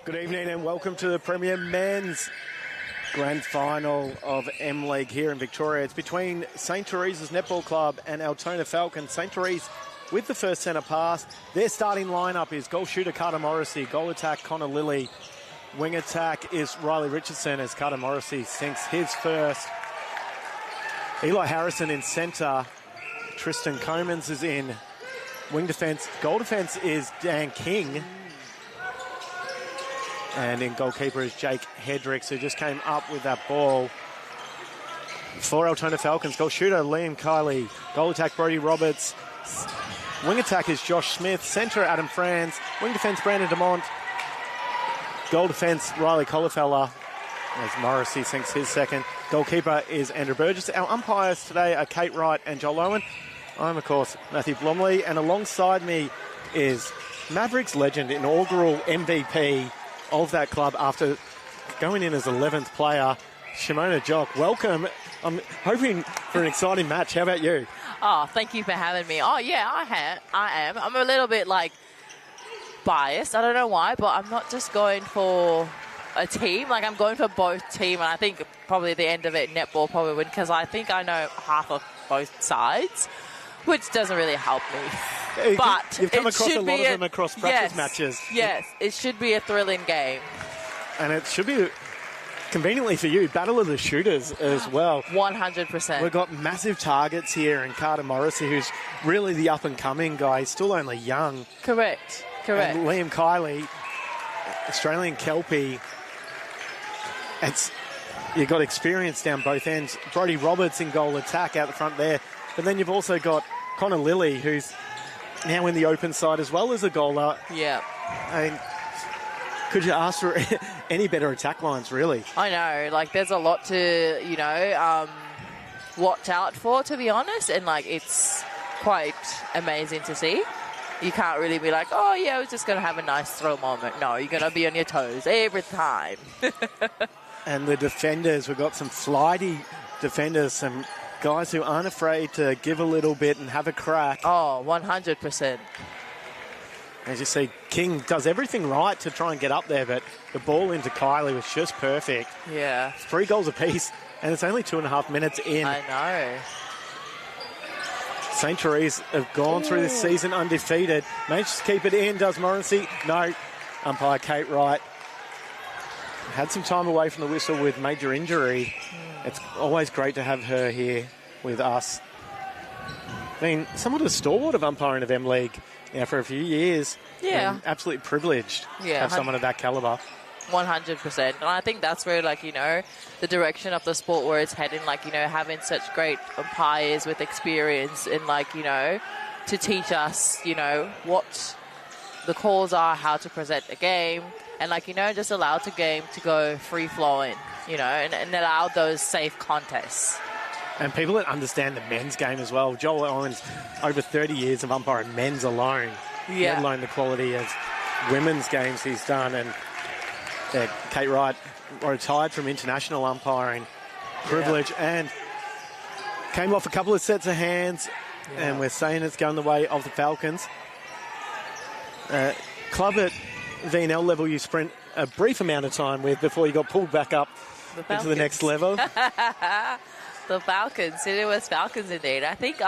Good evening and welcome to the Premier Men's Grand Final of M-League here in Victoria. It's between St. Teresa's Netball Club and Altona Falcons. St. Teresa with the first centre pass. Their starting lineup is goal shooter Carter Morrissey, goal attack Connor Lilly, wing attack is Riley Richardson as Carter Morrissey sinks his first. Eli Harrison in centre. Tristan Comans is in wing defence. Goal defence is Dan King. And in goalkeeper is Jake Hedricks, who just came up with that ball. For Altona Falcons, goal shooter Liam Kiley. Goal attack Brody Roberts. Wing attack is Josh Smith. Centre Adam Franz. Wing defence Brandon DeMont. Goal defence Riley Collifeller as Morrissey sinks his second. Goalkeeper is Andrew Burgess. Our umpires today are Kate Wright and Joel Owen. I'm, of course, Matthew Blomley. And alongside me is Mavericks legend, inaugural MVP of that club after going in as 11th player, Shimona Jock. Welcome. I'm hoping for an exciting match. How about you? Oh, thank you for having me. Oh, yeah, I am. I'm a little bit, biased. I don't know why, but I'm not just going for a team. I'm going for both team, and I think probably at the end of it, netball probably win, because I think I know half of both sides, which doesn't really help me. But you've come across a lot of them across practice matches. Yes, it should be a thrilling game. And it should be, conveniently for you, battle of the shooters as well. 100%. We've got massive targets here, and Carter Morrissey, who's really the up-and-coming guy. He's still only young. Correct. And Liam Kiley, Australian Kelpie. You've got experience down both ends. Brody Roberts in goal attack out the front there. But then you've also got Connor Lilly, who's now in the open side as well as a goaler. Yeah. I mean, could you ask for any better attack lines, really? I know. There's a lot to, watch out for, to be honest. And, it's quite amazing to see. You can't really be like, oh, yeah, I was just going to have a nice throw moment. No, you're going to be on your toes every time. And the defenders, we've got some flighty defenders, some guys who aren't afraid to give a little bit and have a crack. Oh, 100%. As you see, King does everything right to try and get up there, but the ball into Kiley was just perfect. Yeah. 3 goals apiece, and it's only 2.5 minutes in. I know. St. Teresa have gone through this season undefeated. Managed to keep it in, does Morrissey? No. Umpire Kate Wright had some time away from the whistle with major injury. It's always great to have her here with us. Somewhat a stalwart of umpiring of M-League for a few years. Yeah. And absolutely privileged to have someone of that calibre. 100%. And I think that's where, the direction of the sport where it's heading, having such great umpires with experience and, to teach us, what the calls are, how to present a game, and, just allow the game to go free-flowing, and allow those safe contests. And people that understand the men's game as well. Joel Owens, over 30 years of umpiring men's alone. Yeah. Let alone the quality of women's games he's done. And Kate Wright retired from international umpiring privilege and came off a couple of sets of hands. Yeah. And we're saying it's going the way of the Falcons. Club at VNL level you spent a brief amount of time with before you got pulled back up into the next level. The Falcons, City West Falcons indeed. I think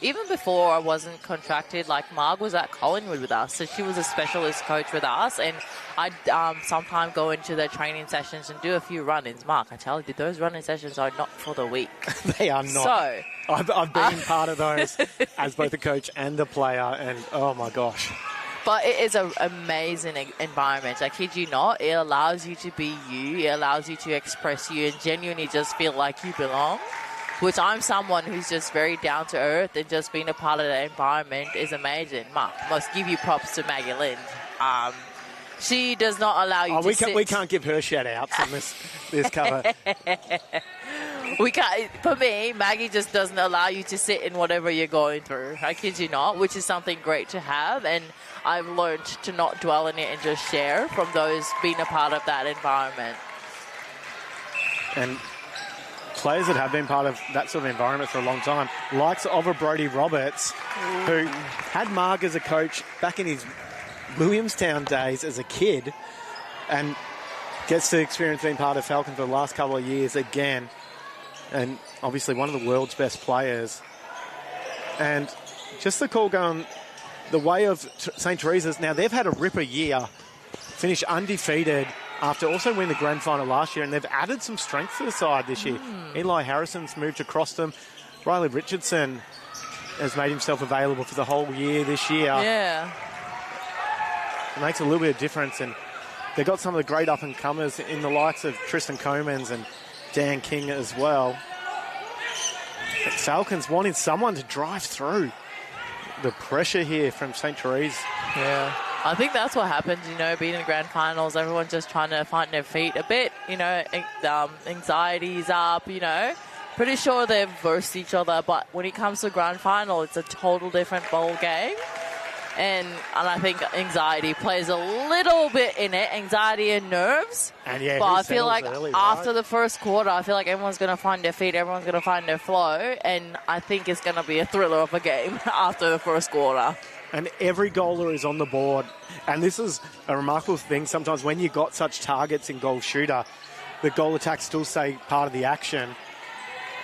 even before I wasn't contracted, Marg was at Collingwood with us, so she was a specialist coach with us, and I'd sometimes go into their training sessions and do a few run-ins. Mark, I tell you, those run-in sessions are not for the weak. They are not. So I've been part of those as both a coach and a player, and oh my gosh. But it is an amazing environment. I kid you not. It allows you to be you. It allows you to express you and genuinely just feel like you belong, which I'm someone who's just very down to earth, and just being a part of that environment is amazing. Mark, must give you props to Maggie Lind. She does not allow you to sit. We can't give her shout-outs on this cover. We can't. For me, Maggie just doesn't allow you to sit in whatever you're going through. I kid you not, which is something great to have, and I've learned to not dwell in it and just share from those being a part of that environment. And players that have been part of that sort of environment for a long time, likes of a Brody Roberts, who had Marg as a coach back in his Williamstown days as a kid, and gets to experience being part of Falcons for the last couple of years again. And obviously one of the world's best players. And just the call going the way of St. Teresa's. Now, they've had a ripper year, finished undefeated after also winning the grand final last year, and they've added some strength to the side this year. Eli Harrison's moved across them. Riley Richardson has made himself available for the whole year this year. Yeah. It makes a little bit of difference, and they've got some of the great up-and-comers in the likes of Tristan Comans and Dan King as well. But Falcons wanting someone to drive through the pressure here from St. Therese. Yeah. I think that's what happens, you know, being in the grand finals. Everyone's just trying to find their feet a bit, you know, anxiety's up, you know. Pretty sure they've versed each other, but when it comes to grand final, it's a total different ball game. And I think anxiety plays a little bit in it, anxiety and nerves. And yeah, but I feel like early, after right? the first quarter, I feel like everyone's going to find their feet, everyone's going to find their flow, and I think it's going to be a thriller of a game after the first quarter. And every goaler is on the board. And this is a remarkable thing. Sometimes when you've got such targets in goal shooter, the goal attacks still stay part of the action.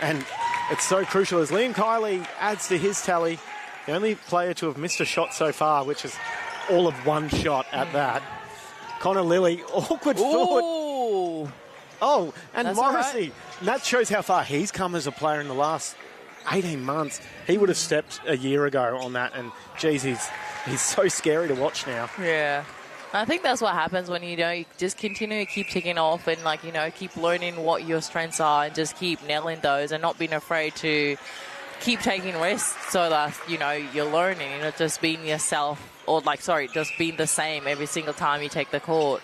And it's so crucial as Liam Kiley adds to his tally. The only player to have missed a shot so far, which is all of one shot at that. Connor Lilly, awkward foot. Oh, and That's Morrissey. right. And that shows how far he's come as a player in the last 18 months. He would have stepped a year ago on that, and geez, he's so scary to watch now. Yeah. I think that's what happens when, you know, you just continue to keep ticking off and, like, you know, keep learning what your strengths are and just keep nailing those and not being afraid to keep taking risks so that, you know, you're learning, you know, just being yourself or, like, sorry, just being the same every single time you take the court.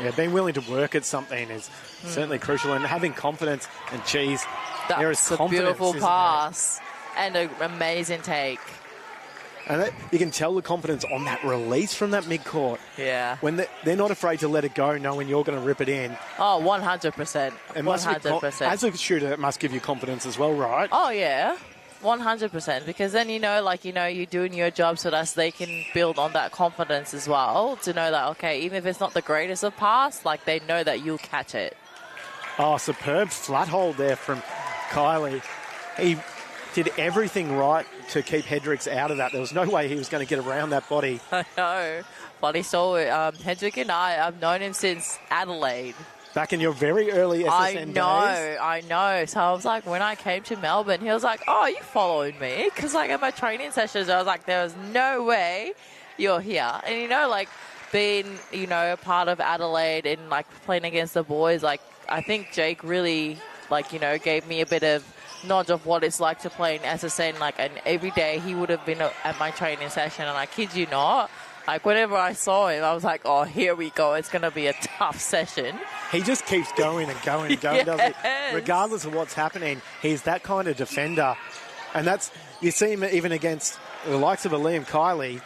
Yeah, being willing to work at something is certainly crucial, and having confidence, and geez, there is That's a confidence, beautiful isn't there? pass and an amazing take. And you can tell the confidence on that release from that midcourt. Yeah. When they're not afraid to let it go, knowing you're going to rip it in. Oh, 100%. It must be 100%. as a shooter, it must give you confidence as well, right? Oh, yeah. 100%, because then, you know, like, you know, you're doing your job so that they can build on that confidence as well, to know that, okay, even if it's not the greatest of pass, like, they know that you'll catch it. Oh, superb flat hold there from Kiley. He did everything right to keep Hendricks out of that. There was no way he was going to get around that body. I know. Bloody saw Hendrick and I've known him since Adelaide. Back in your very early SSN days. I know. So I was like, when I came to Melbourne, he was like, oh, you following me? Because, like, at my training sessions, I was like, there was no way you're here. And, you know, like, being, you know, part of Adelaide and, like, playing against the boys, like, I think Jake really, like, you know, gave me a bit of knowledge of what it's like to play in SSN. Like, and every day he would have been at my training session, and I kid you not, like, whenever I saw him, I was like, oh, here we go. It's going to be a tough session. He just keeps going and going and going, doesn't he? Regardless of what's happening, he's that kind of defender. And that's, you see him even against the likes of a Liam Kiley.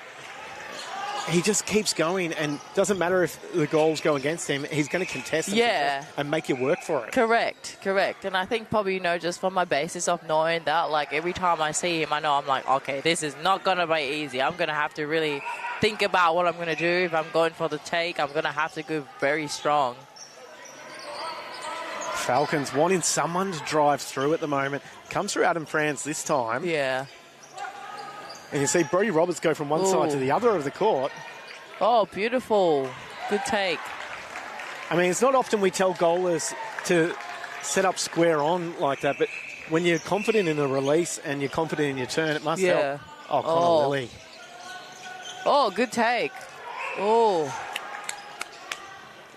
He just keeps going, and doesn't matter if the goals go against him, he's going to contest them and make you work for it. Correct. And I think probably, you know, just from my basis of knowing that, like, every time I see him, I know I'm like, okay, this is not going to be easy. I'm going to have to really think about what I'm going to do. If I'm going for the take, I'm going to have to go very strong. Falcons wanting someone to drive through at the moment. Comes through Adam Franz this time. Yeah. And you see Brody Roberts go from one side to the other of the court. Oh, beautiful. Good take. I mean, it's not often we tell goalers to set up square on like that, but when you're confident in the release and you're confident in your turn, it must help. Oh, Connor Lilly. Oh, good take. Oh.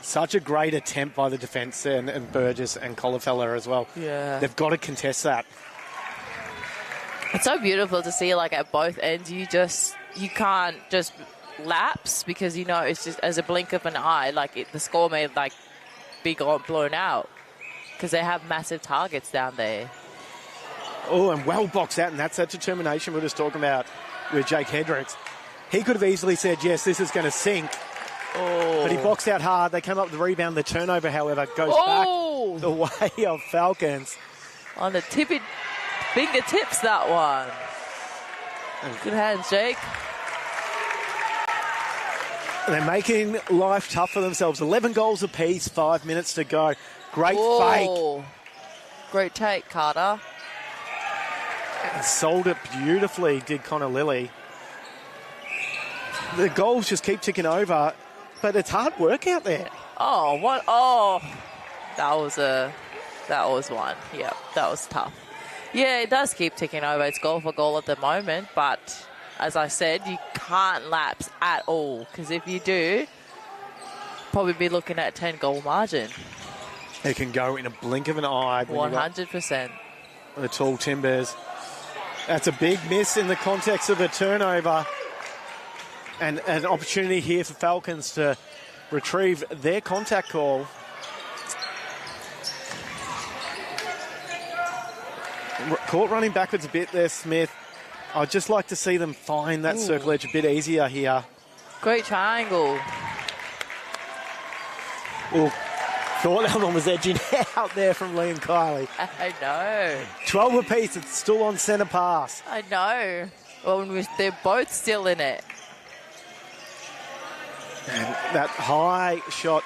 Such a great attempt by the defence and Burgess and Collifeller as well. Yeah. They've got to contest that. It's so beautiful to see, like, at both ends, you can't just lapse, because, you know, it's just as a blink of an eye, like, the score may, like, be blown out because they have massive targets down there. Oh, and well boxed out, and that's that determination we were just talking about with Jake Hendricks. He could have easily said, yes, this is going to sink. Oh. But he boxed out hard. They came up with the rebound. The turnover, however, goes back the way of Falcons. On the fingertips, that one. Good hands, Jake. They're making life tough for themselves. 11 goals apiece, 5 minutes to go. Great fake. Great take, Carter. And sold it beautifully, did Connor Lilly. The goals just keep ticking over, but it's hard work out there. Oh, what? Oh, that was one. Yeah, that was tough. Yeah, it does keep ticking over. It's goal for goal at the moment, but as I said, you can't lapse at all, because if you do, probably be looking at 10-goal margin. It can go in a blink of an eye. 100%. The tall Timbers. That's a big miss in the context of a turnover. And an opportunity here for Falcons to retrieve their contact call. Caught running backwards a bit there, Smith. I'd just like to see them find that circle edge a bit easier here. Great triangle. Oh, thought that one was edging out there from Liam Kiley. I know. 12 apiece, it's still on centre pass. I know. Well, they're both still in it. And that high shot.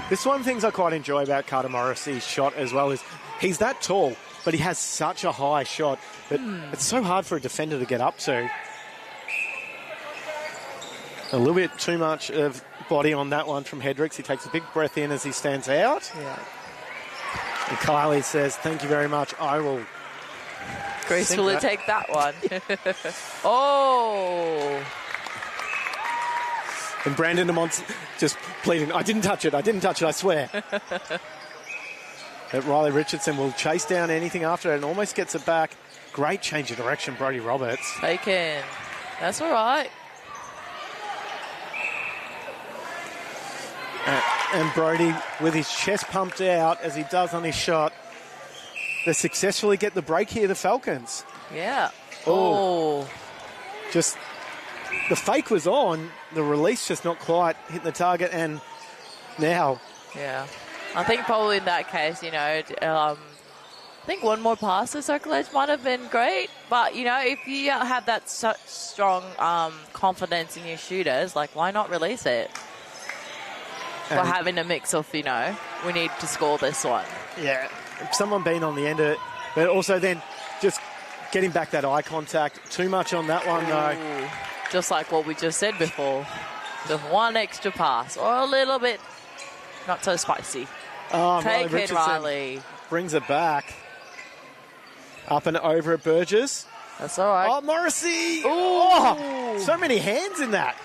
This is one of the things I quite enjoy about Carter Morrissey's shot as well is he's that tall, but he has such a high shot that it's so hard for a defender to get up to. A little bit too much of body on that one from Hedricks. He takes a big breath in as he stands out. Yeah. And Kylie says, thank you very much. I will gracefully take that one. Oh. And Brandon Lamont just pleading, I didn't touch it, I swear. But Riley Richardson will chase down anything after it and almost gets it back. Great change of direction, Brody Roberts. Taken. That's all right. And Brody, with his chest pumped out, as he does on his shot, they successfully get the break here, the Falcons. Yeah. Oh. Just, the fake was on, the release just not quite hitting the target, and now. Yeah. I think probably in that case, you know, I think one more pass to circle edge might have been great. But, you know, if you have that such strong confidence in your shooters, like, why not release it? We're having a mix of, you know, we need to score this one. Yeah, someone being on the end of it. But also then just getting back that eye contact. Too much on that one, though. Just like what we just said before. Just one extra pass or a little bit not so spicy. Oh, Take it, Riley. Brings it back. Up and over at Burgess. That's all right. Oh, Morrissey. Oh, so many hands in that.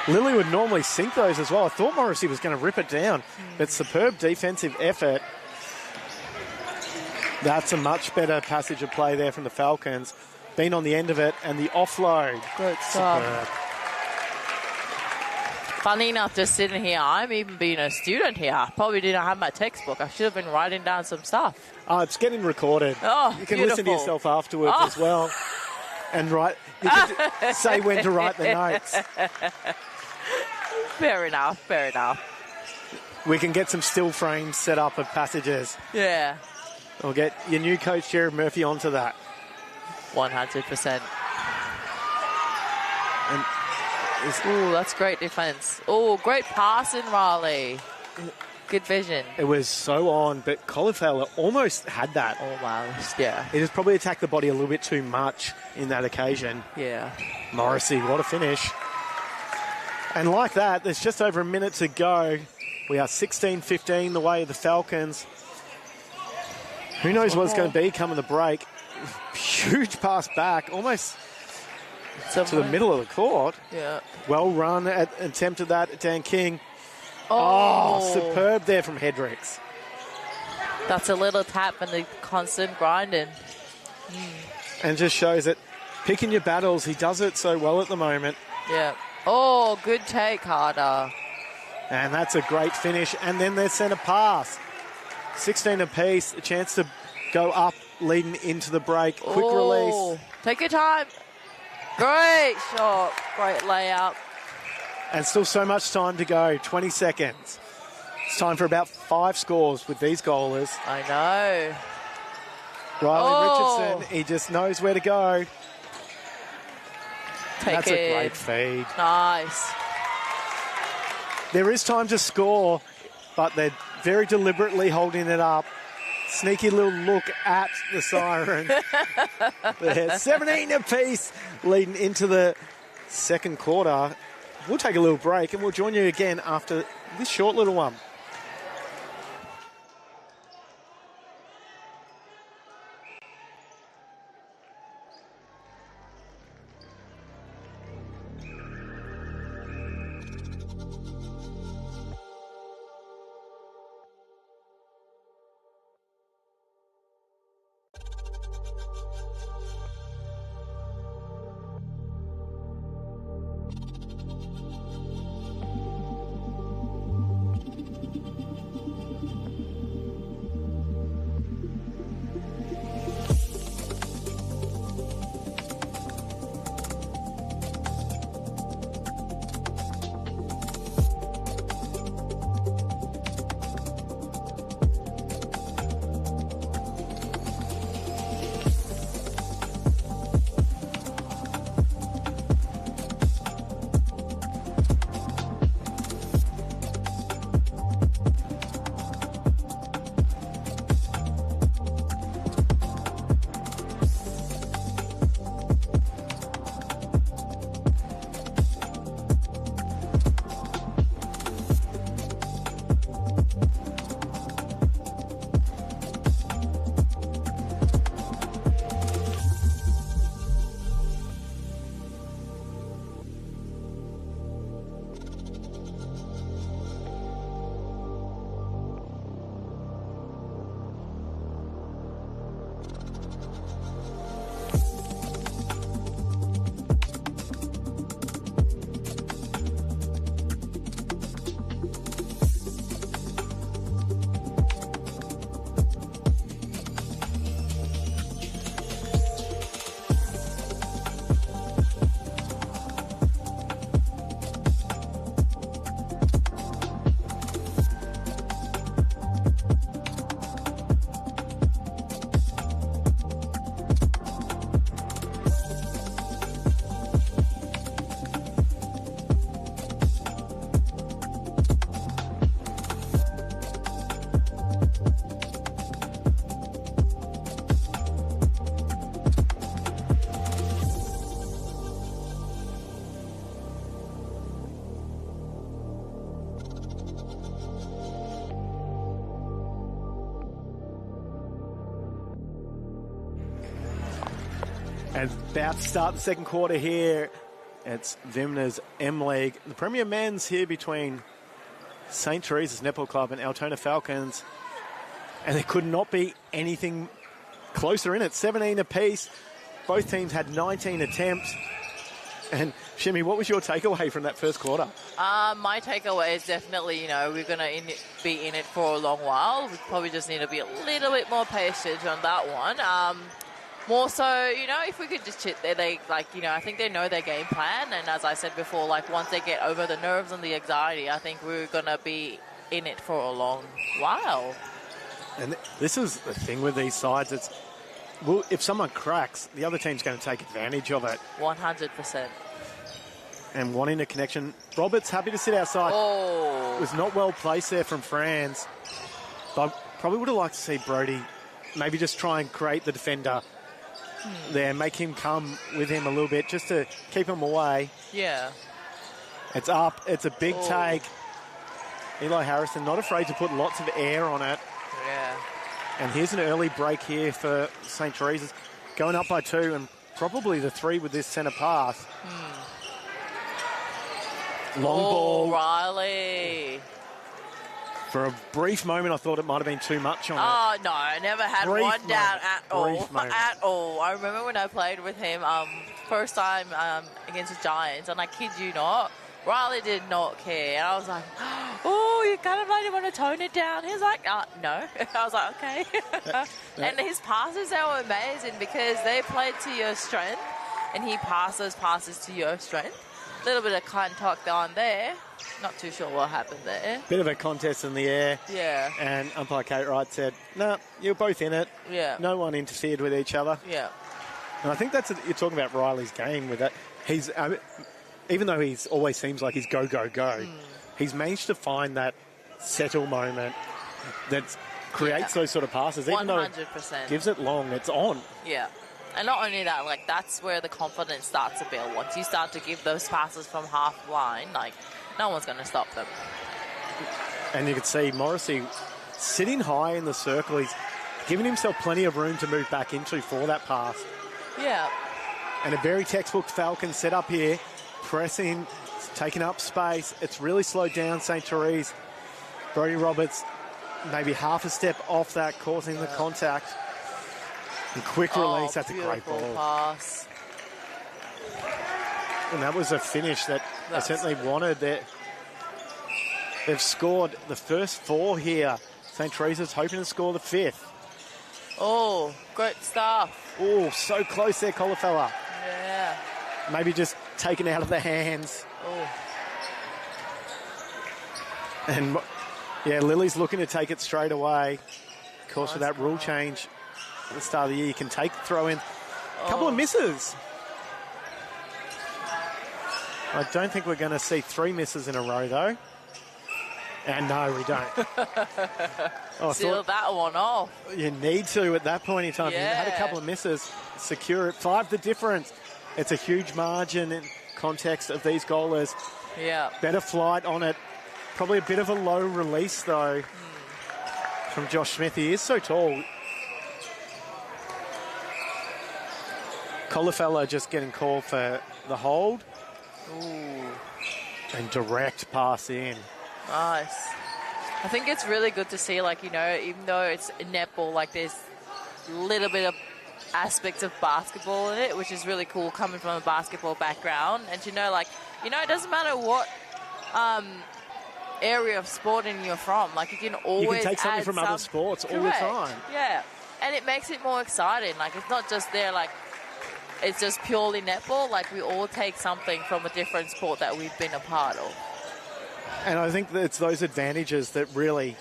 Lilly would normally sink those as well. I thought Morrissey was going to rip it down. But superb defensive effort. That's a much better passage of play there from the Falcons. Been on the end of it, and the offload. Good stuff. Funny enough, just sitting here, I'm even being a student here. Probably didn't have my textbook. I should have been writing down some stuff. Oh, it's getting recorded. Oh, you can beautiful. listen to yourself afterwards as well. And write. You can say when to write the notes. Fair enough, fair enough. We can get some still frames set up of passages. Yeah. We'll get your new coach, Jared Murphy, onto that. 100%. Ooh, that's great defense. Ooh, great pass in Raleigh. Good vision. It was so on, but Cauliflower almost had that. Almost, yeah. It has probably attacked the body a little bit too much in that occasion. Yeah. Morrissey, what a finish. And like that, there's just over a minute to go. We are 16-15 the way of the Falcons. Who knows what it's going to be coming the break. Huge pass back, almost to the middle of the court. Yeah. Well run, attempted that, Dan King. Oh, superb there from Hedricks. That's a little tap and the constant grinding. And just shows that picking your battles, he does it so well at the moment. Yeah. Oh, good take, Carter. And that's a great finish. And then their centre pass. 16 apiece, a chance to go up, leading into the break. Quick release. Take your time. Great shot. Great layup. And still so much time to go, 20 seconds. It's time for about 5 scores with these goalers. I know. Riley Richardson, he just knows where to go. Take That's a great feed. Nice. There is time to score, but they're very deliberately holding it up. Sneaky little look at the siren. They're 17 apiece leading into the second quarter. We'll take a little break and we'll join you again after this short little one. And about to start the second quarter here. It's VMMNA's M League. The Premier Men's here between St. Teresa's Netball Club and Altona Falcons. And there could not be anything closer in it. 17 apiece. Both teams had 19 attempts. And Shimmy, what was your takeaway from that first quarter? My takeaway is definitely, we're going to be in it for a long while. We probably just need to be a little bit more patient on that one. More so, if we could just sit there, I think they know their game plan. And as I said before, once they get over the nerves and the anxiety, I think we're going to be in it for a long while. And this is the thing with these sides. It's, if someone cracks, the other team's going to take advantage of it. 100%. And wanting a connection. Roberts happy to sit outside. Oh. Was not well placed there from Franz. But probably would have liked to see Brody maybe just try and create the defender there, make him come with him a little bit just to keep him away. Yeah. It's up. It's a big take. Eli Harrison not afraid to put lots of air on it. Yeah. And here's an early break here for St. Teresa's. Going up by 2 and probably the 3 with this centre pass. Long ball. Riley. For a brief moment, I thought it might have been too much on it. Oh, no, I never had Brief one down moment. at all. I remember when I played with him first time against the Giants, and I kid you not, Riley did not care. And I was like, oh, you kind of might want to tone it down. He was like, no. I was like, okay. And his passes, they were amazing because they played to your strength, and he passes to your strength. A little bit of contact on there. Not too sure what happened there. Bit of a contest in the air. Yeah. And umpire Kate Wright said, no, you're both in it. Yeah. No one interfered with each other. Yeah. And I think you're talking about Riley's game with that. he's even though he's always seems like he's go, he's managed to find that settle moment that creates those sort of passes. Even 100%. Though it gives it long, it's on. Yeah. And not only that, like, that's where the confidence starts to build. Once you start to give those passes from half line, like, no one's going to stop them. And you can see Morrissey sitting high in the circle. He's giving himself plenty of room to move back into for that pass. Yeah. And a very textbook Falcon set up here, pressing, taking up space. It's really slowed down St. Therese. Brodie Roberts maybe half a step off that, causing the contact. And quick release, that's a great ball. Pass. And that was a finish that I certainly wanted. They've scored the first 4 here. St. Teresa's hoping to score the 5th. Oh, great stuff. Oh, so close there, Caulifella. Yeah. Maybe just taken out of the hands. Oh. And, yeah, Lily's looking to take it straight away. Of course, with that rule change at the start of the year, you can take the throw in. A couple of misses. I don't think we're going to see 3 misses in a row, though. And no, we don't. Seal that one off. You need to at that point in time. Yeah. You had a couple of misses. Secure it. 5 the difference. It's a huge margin in context of these goalers. Yeah. Better flight on it. Probably a bit of a low release, though, from Josh Smith. He is so tall. Caulifella just getting called for the hold. Ooh. And direct pass in. Nice. I think it's really good to see, like, you know, even though it's netball, like, there's a little bit of aspects of basketball in it, which is really cool coming from a basketball background. And, you know, like, you know, it doesn't matter what area of sporting you're from. Like, you can always You can take something from other sports all the time. Yeah. And it makes it more exciting. Like, it's not just there, like, it's just purely netball. Like, we all take something from a different sport that we've been a part of. And I think that it's those advantages that really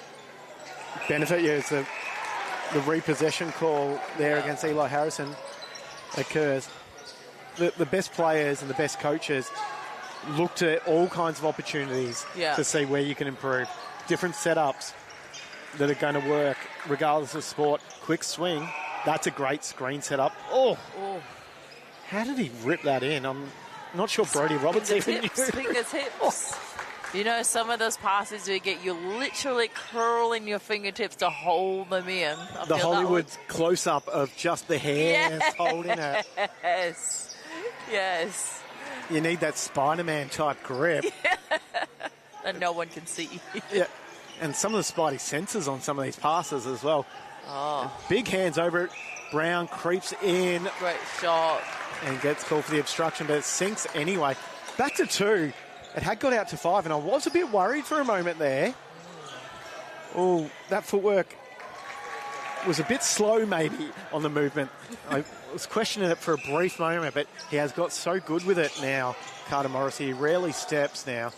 benefit you. It's the repossession call there against Eli Harrison occurs. The best players and the best coaches look to all kinds of opportunities to see where you can improve. Different setups that are going to work regardless of sport. Quick swing. That's a great screen setup. Oh. How did he rip that in? I'm not sure Brodie Roberts even knew. Fingertips. You know, some of those passes we get, you're literally curling your fingertips to hold them in. The Hollywood close-up of just the hands holding it. Yes. You need that Spider-Man type grip. And no one can see. Yeah. And some of the Spidey senses on some of these passes as well. Oh. Big hands over it. Brown creeps in. Great shot. And gets called for the obstruction, but it sinks anyway. Back to 2. It had got out to 5, and I was a bit worried for a moment there. Oh, that footwork was a bit slow maybe on the movement. I was questioning it for a brief moment, but he has got so good with it now, Carter Morrissey. He rarely steps now.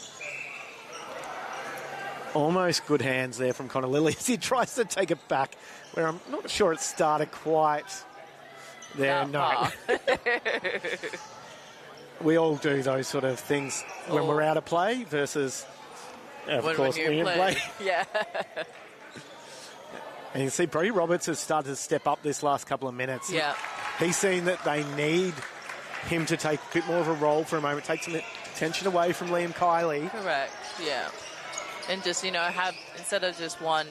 Almost good hands there from Connor Lilly as he tries to take it back, where I'm not sure it started quite there. No. We all do those sort of things when we're out of play versus, of course, when you're in play. Yeah. And you can see Brodie Roberts has started to step up this last couple of minutes. Yeah. He's seen that they need him to take a bit more of a role for a moment, take some attention away from Liam Kiley. Correct, yeah. And just, you know, have, instead of just one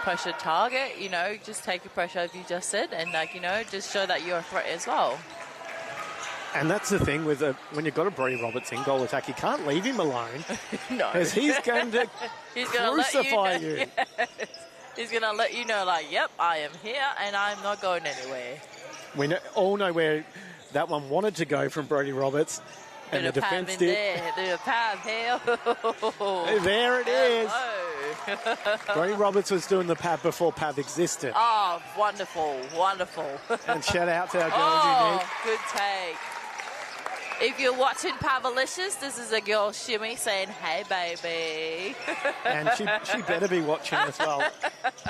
pressure target, you know, just take your pressure, as you just said, and, like, you know, just show that you're a threat as well. And that's the thing with when you've got a Brodie Roberts in goal attack, you can't leave him alone. No. Because he's going to crucify you. Yes. He's going to let you know, like, yep, I am here and I'm not going anywhere. We all know where that one wanted to go from Brodie Roberts. And the defence did. The pad here. There it is. Brodie Roberts was doing the pad before pad existed. Oh, wonderful, wonderful. And shout out to our girls, Unique. Good take. If you're watching Pavalicious, this is a girl shimmy saying, hey, baby. And she better be watching as well.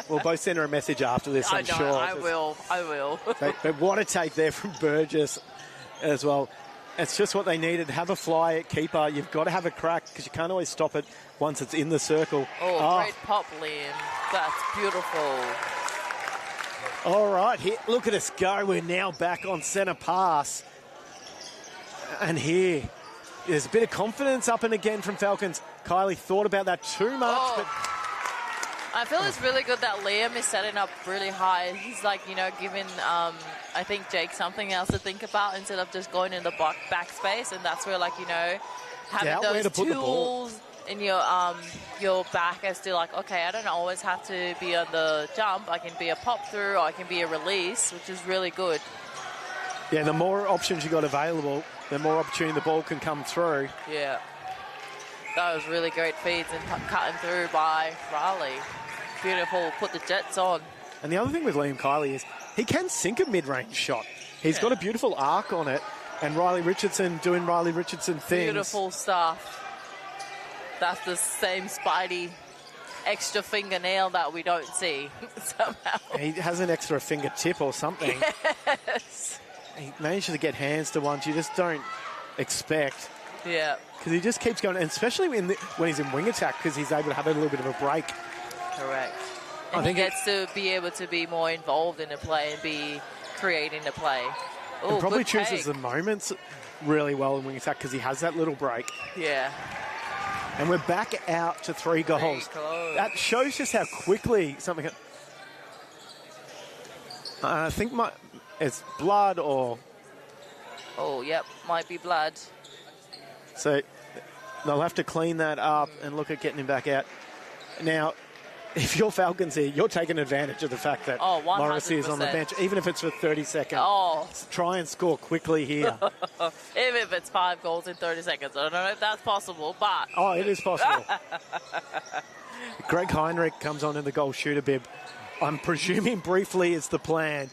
We'll both send her a message after this, I'm sure. I will. But what a take there from Burgess as well. It's just what they needed. Have a fly at keeper. You've got to have a crack because you can't always stop it once it's in the circle. Oh, great pop, Liam. That's beautiful. All right, here, look at us go. We're now back on centre pass. And here, there's a bit of confidence up and again from Falcons. Kylie thought about that too much. But I feel it's really good that Liam is setting up really high. He's like, giving, I think, Jake something else to think about instead of just going in the backspace. And that's where, having those tools in your back as to, okay, I don't always have to be on the jump. I can be a pop through or I can be a release, which is really good. Yeah, the more options you got available, the more opportunity the ball can come through. Yeah. That was really great feeds and cutting through by Riley. Beautiful, put the jets on. And the other thing with Liam Kiley is he can sink a mid-range shot. He's got a beautiful arc on it. And Riley Richardson doing Riley Richardson things. Beautiful stuff. That's the same Spidey extra fingernail that we don't see somehow. He has an extra fingertip or something. Yes. He manages to get hands to ones you just don't expect. Yeah. Because he just keeps going, and especially when he's in wing attack, because he's able to have a little bit of a break. Correct. And he gets to be able to be more involved in the play and be creating the play. Ooh, and probably chooses chooses the moments really well in wing attack because he has that little break. Yeah. And we're back out to 3 goals. That shows just how quickly something... I think it's blood or... Oh, yep, might be blood. So they'll have to clean that up and look at getting him back out. Now, if you're Falcons here, you're taking advantage of the fact that Morrissey is on the bench, even if it's for 30 seconds. Oh. Try and score quickly here. Even if it's 5 goals in 30 seconds. I don't know if that's possible, but... Oh, it is possible. Greg Heinrich comes on in the goal shooter bib. I'm presuming briefly is the plan.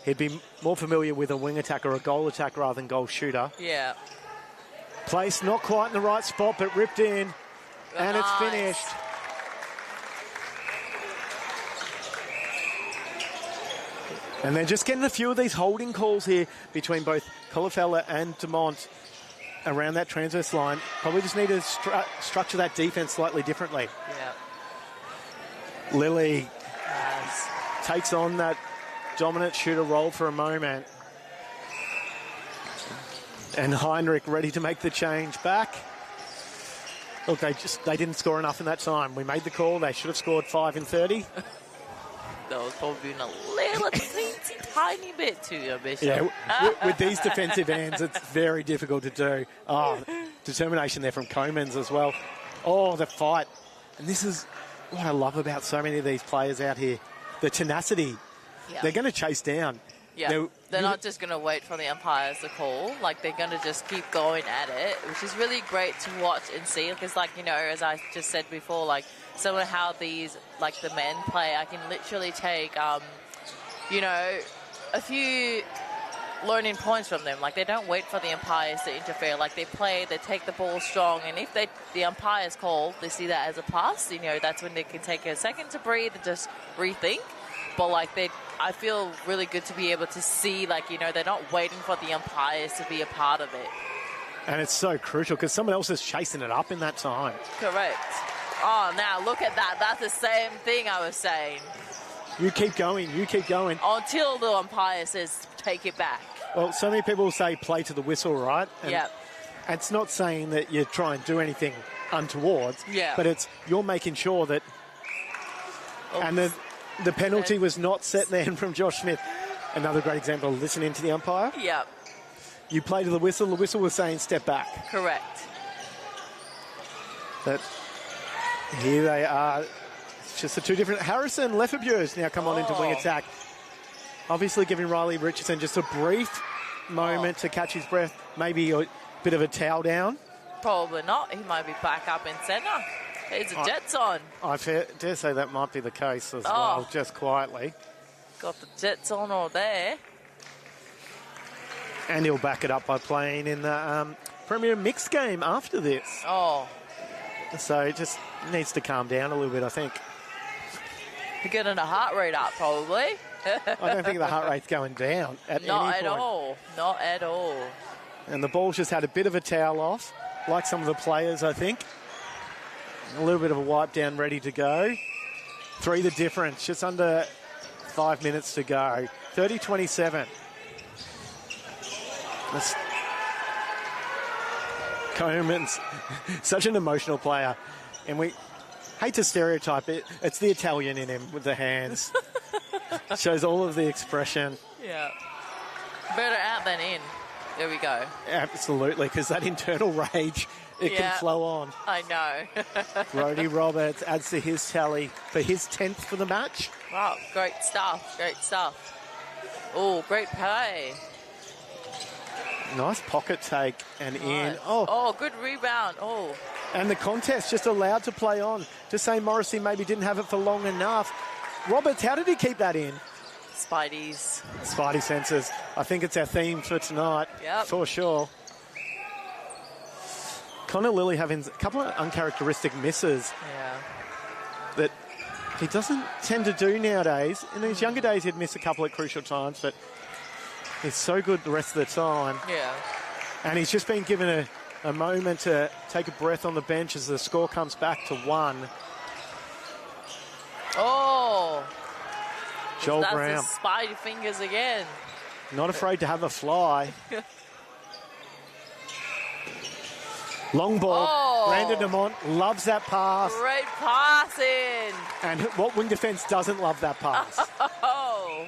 He'd be more familiar with a wing attack or a goal attack rather than goal shooter. Yeah. Place not quite in the right spot, but ripped in. And it's finished. And they're just getting a few of these holding calls here between both Colafella and Dumont around that transverse line. Probably just need to structure that defense slightly differently. Yeah. Lily takes on that dominant shooter role for a moment. And Heinrich ready to make the change back. Look, they didn't score enough in that time. We made the call. They should have scored 5 in 30. That was probably a little tiny bit too ambitious. Yeah, with these defensive ends, it's very difficult to do. Oh, determination there from Comans as well. Oh, the fight. And this is what I love about so many of these players out here. The tenacity. Yeah. They're going to chase down. Yeah, they're not just going to wait for the umpires to call. They're going to just keep going at it, which is really great to watch and see. Because, as I just said before, some of how these, the men play, I can literally take, a few learning points from them. They don't wait for the umpires to interfere. They play, they take the ball strong, and if the umpires call, they see that as a pass. That's when they can take a second to breathe and just rethink. But I feel really good to be able to see, they're not waiting for the umpires to be a part of it. And it's so crucial because someone else is chasing it up in that time. Correct. Oh, now look at that. That's the same thing I was saying. You keep going. You keep going. Until the umpire says, take it back. Well, so many people say play to the whistle, right? Yeah. It's not saying that you try and do anything untoward. Yeah. But it's you're making sure that... Oops. And the penalty was not set then from Josh Smith. Another great example of listening to the umpire. Yeah. You play to the whistle was saying step back. Correct. But here they are. It's just the two different... Harrison Lefebvre's now come on into wing attack. Obviously giving Riley Richardson just a brief moment to catch his breath. Maybe a bit of a towel down. Probably not. He might be back up in centre. There's the Jets on. I dare say that might be the case as well, just quietly. Got the Jets on all there. And he'll back it up by playing in the Premier Mixed game after this. Oh. So it just needs to calm down a little bit, I think. You're getting a heart rate up, probably. I don't think the heart rate's going down at any point. Not at all. Not at all. And the ball's just had a bit of a towel off, like some of the players, I think. A little bit of a wipe down ready to go. 3 the difference, just under 5 minutes to go. 30-27. Coleman's such an emotional player. And we hate to stereotype it. It's the Italian in him with the hands. Shows all of the expression. Yeah. Better out than in. There we go. Absolutely, because that internal rage, it can flow on. I know. Brodie Roberts adds to his tally for his 10th for the match. Wow, great stuff. Great stuff. Oh, great play. Nice pocket take and in. Oh, good rebound. Oh. And the contest just allowed to play on. Just say Morrissey maybe didn't have it for long enough. Roberts, how did he keep that in? Spidey senses. I think it's our theme for tonight. Yep. For sure. Connor Lilly having a couple of uncharacteristic misses. Yeah. That he doesn't tend to do nowadays. In his younger days, he'd miss a couple at crucial times, but he's so good the rest of the time. Yeah. And he's just been given a moment to take a breath on the bench as the score comes back to 1. Oh. Joel Brown. That's his spidey fingers again. Not afraid to have a fly. Long ball. Oh. Brandon Demont loves that pass. Great passing. And what wing defence doesn't love that pass? Oh.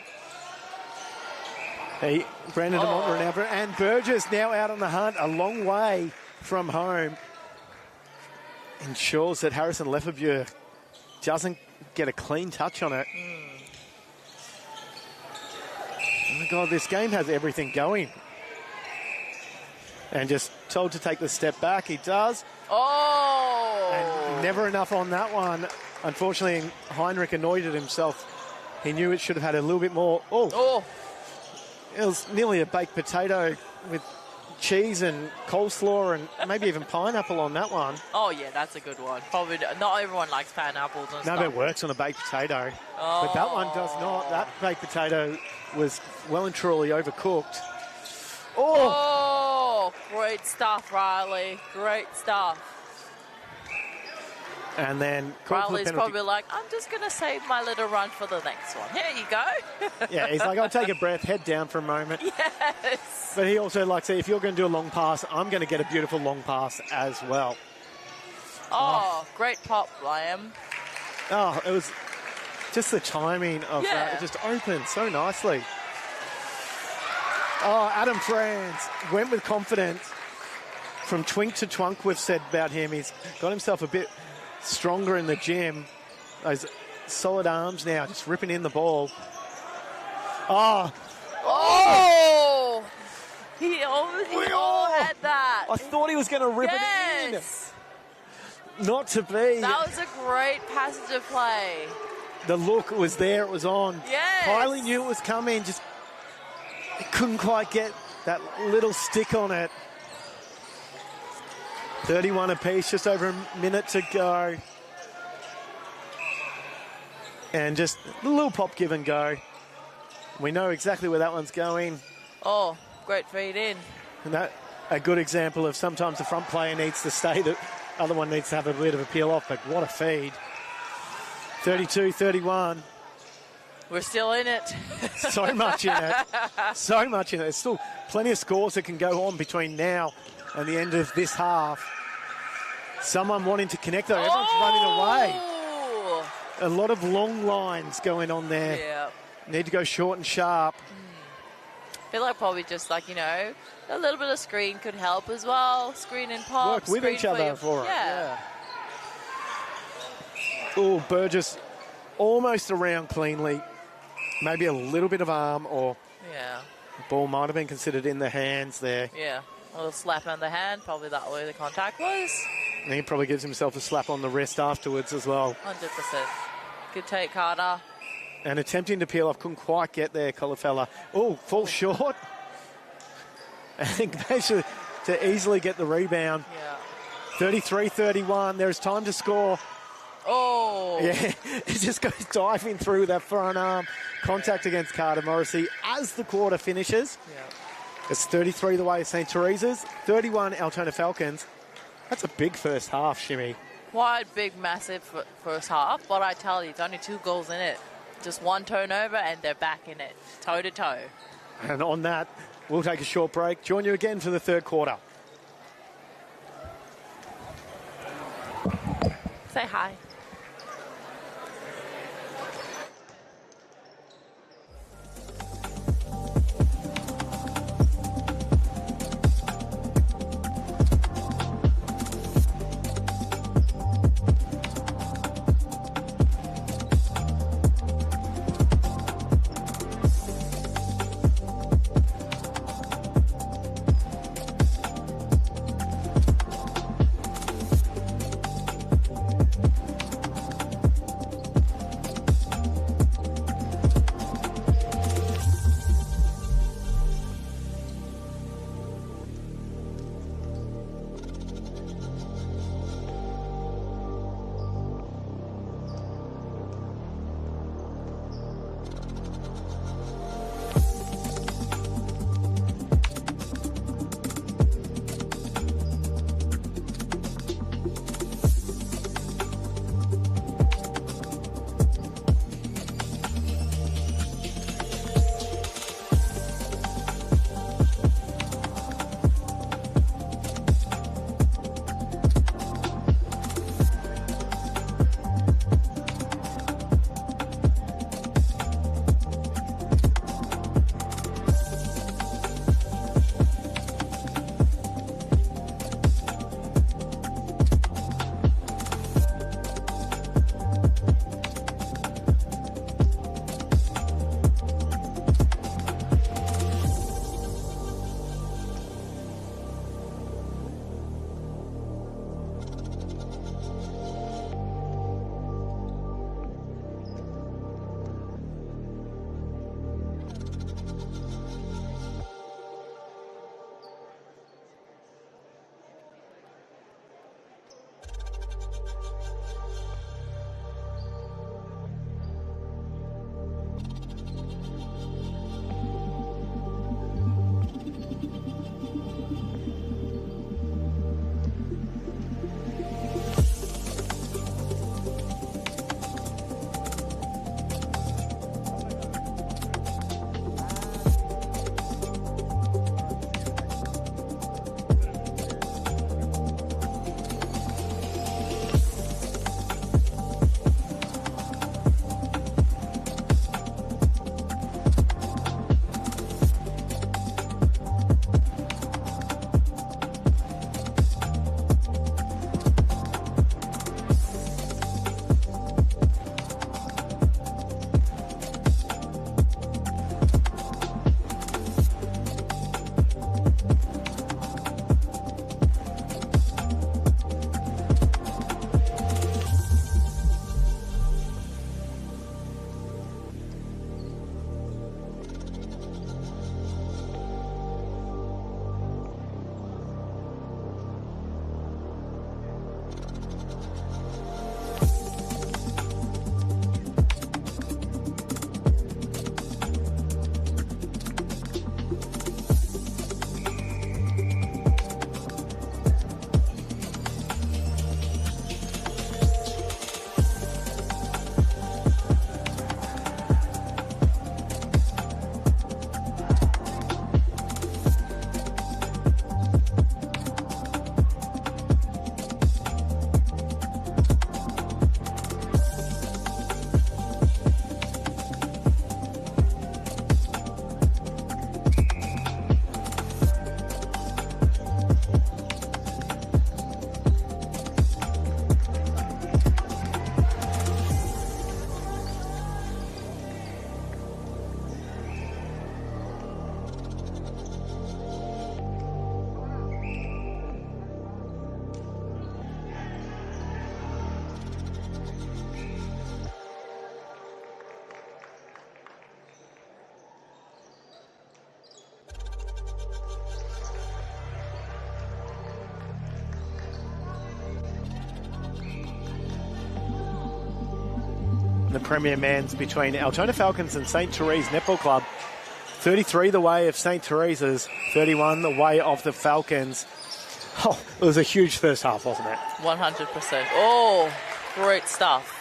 Hey, Brandon Demont and Burgess now out on the hunt a long way from home. Ensures that Harrison Lefebvre doesn't get a clean touch on it. Oh my God, this game has everything going. And just told to take the step back. He does. Oh! And never enough on that one. Unfortunately, Heinrich annoyed at himself. He knew it should have had a little bit more. Oh! It was nearly a baked potato with cheese and coleslaw and maybe even pineapple on that one. Oh, yeah, that's a good one. Probably not everyone likes pineapples and stuff. No, but it works on a baked potato. Oh. But that one does not. That baked potato was well and truly overcooked. Oh, great stuff, Riley. Great stuff. And then Riley's probably like, I'm just going to save my little run for the next one. Here you go. Yeah, he's like, I'll take a breath, head down for a moment. Yes. But he also likes to say, if you're going to do a long pass, I'm going to get a beautiful long pass as well. Oh, great pop, Liam. Oh, it was just the timing of that. It just opened so nicely. Oh, Adam Franz went with confidence. From twink to twunk, we've said about him. He's got himself a bit stronger in the gym. Those solid arms now, just ripping in the ball. Oh! He all had that. I thought he was going to rip it in. Not to be. That was a great passage of play. The look was there, it was on. Yes. Kylie knew it was coming, just couldn't quite get that little stick on it. 31 apiece, just over a minute to go. And just a little pop give and go. We know exactly where that one's going. Oh, great feed in. And that a good example of sometimes the front player needs to stay, the other one needs to have a bit of a peel off, but what a feed. 32-31. We're still in it. So much in it. So much in it. There's still plenty of scores that can go on between now and the end of this half. Someone wanting to connect, though. Everyone's running away. A lot of long lines going on there. Yeah. Need to go short and sharp. I feel like probably just like, a little bit of screen could help as well. Screen and pop. Work with each other for it. Yeah. Oh, Burgess almost around cleanly. Maybe a little bit of arm or the ball might have been considered in the hands there. Yeah. A little slap on the hand, probably that way the contact was. And he probably gives himself a slap on the wrist afterwards as well. 100%. Good take, Carter. And attempting to peel off, couldn't quite get there, Colafella. Oh, falls short. I think managed to easily get the rebound. Yeah. 33-31, there is time to score. Oh. Yeah, it just goes diving through that front arm. Contact against Carter Morrissey as the quarter finishes. Yeah. It's 33 the way of St. Teresa's, 31 Altona Falcons. That's a big first half, Shimmy. Quite big, massive first half, but I tell you, it's only 2 goals in it. Just 1 turnover and they're back in it, toe to toe. And on that, we'll take a short break. Join you again for the third quarter. Say hi. The Premier Men's between Altona Falcons and St. Therese Netball Club. 33 the way of St. Teresa's, 31 the way of the Falcons. Oh, it was a huge first half, wasn't it? 100%. Oh, great stuff.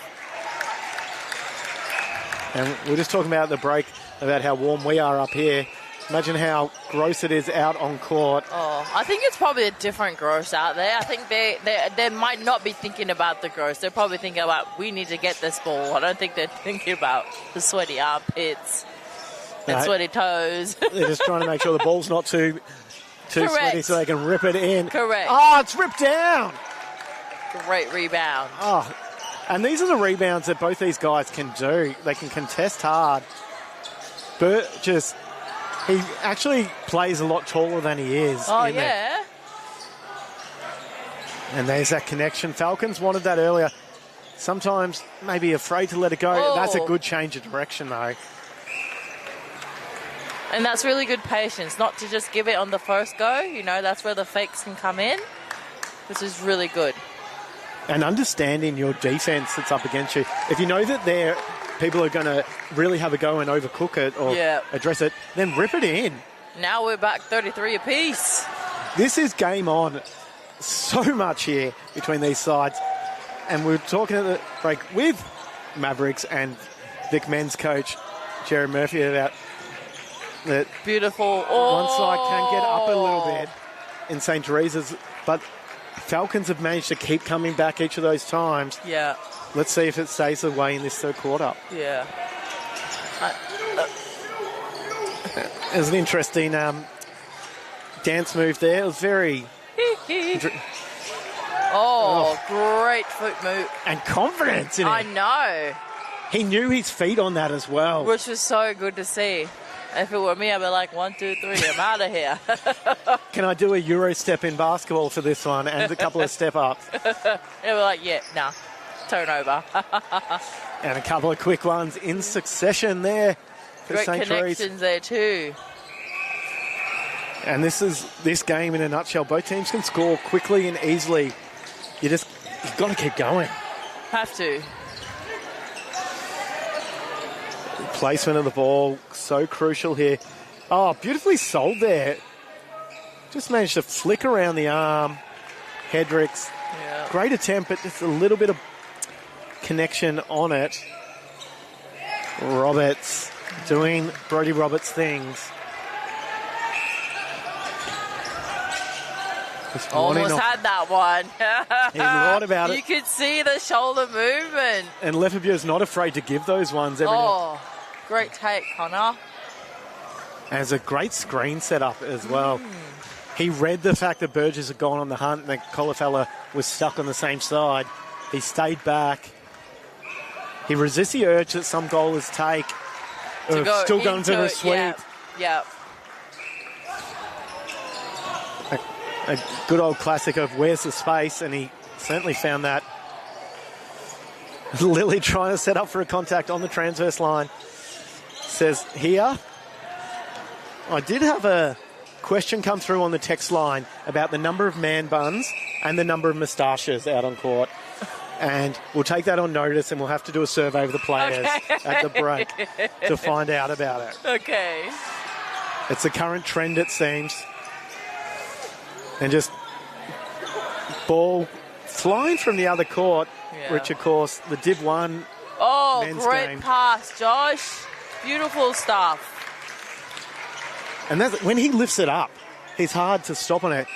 And we're just talking about the break, about how warm we are up here. Imagine how gross it is out on court. Oh, I think it's probably a different gross out there. I think they might not be thinking about the gross. They're probably thinking about, we need to get this ball. I don't think they're thinking about the sweaty armpits and sweaty toes. They're just trying to make sure the ball's not too sweaty so they can rip it in. Correct. Oh, it's ripped down. Great rebound. Oh, and these are the rebounds that both these guys can do. They can contest hard. Burgess, he actually plays a lot taller than he is. Oh, yeah. And there's that connection. Falcons wanted that earlier. Sometimes maybe afraid to let it go. Oh. That's a good change of direction, though. And that's really good patience, not to just give it on the first go. You know, that's where the fakes can come in. This is really good. And understanding your defense that's up against you. If you know that people are going to really have a go and overcook it or address it, then rip it in. Now we're back 33 apiece. This is game on. So much here between these sides. And we were talking at the break with Mavericks and Vic men's coach, Jerry Murphy, about that. Beautiful. One side can get up a little bit in St. Teresa's, but Falcons have managed to keep coming back each of those times. Yeah. Let's see if it stays the way in this third quarter. Yeah. It was an interesting dance move there. It was very... Great foot move. And confidence in it. I know. He knew his feet on that as well. Which was so good to see. If it were me, I'd be like, 1, 2, 3, I'm out of here. Can I do a Euro step in basketball for this one and a couple of step ups? They were like, nah, turnover. And a couple of quick ones in succession there for Great St. connections there too. And this is this game in a nutshell. Both teams can score quickly and easily. You've got to keep going. Have to. Placement of the ball, so crucial here. Oh, beautifully sold there. Just managed to flick around the arm. Hedricks. Yeah. Great attempt, but just a little bit of connection on it. Roberts doing Brody Roberts things. Almost had that one. He thought about it. You could see the shoulder movement. And Lefebure's not afraid to give those ones every now. Great take, Connor. And it's a great screen setup as well. He read the fact that Burgess had gone on the hunt and that Colafella was stuck on the same side. He stayed back. He resists the urge that some goalers take. Still going for the sweep. Yeah. A good old classic of where's the space, and he certainly found that. Lily trying to set up for a contact on the transverse line. Says here, I did have a question come through on the text line about the number of man buns and the number of moustaches out on court. And we'll take that on notice, and we'll have to do a survey of the players at the break to find out about it. Okay. It's the current trend, it seems. And just ball flying from the other court, which, of course, the Div 1 men's great game. pass, Josh. Beautiful stuff. And that's, when he lifts it up, he's hard to stop on it.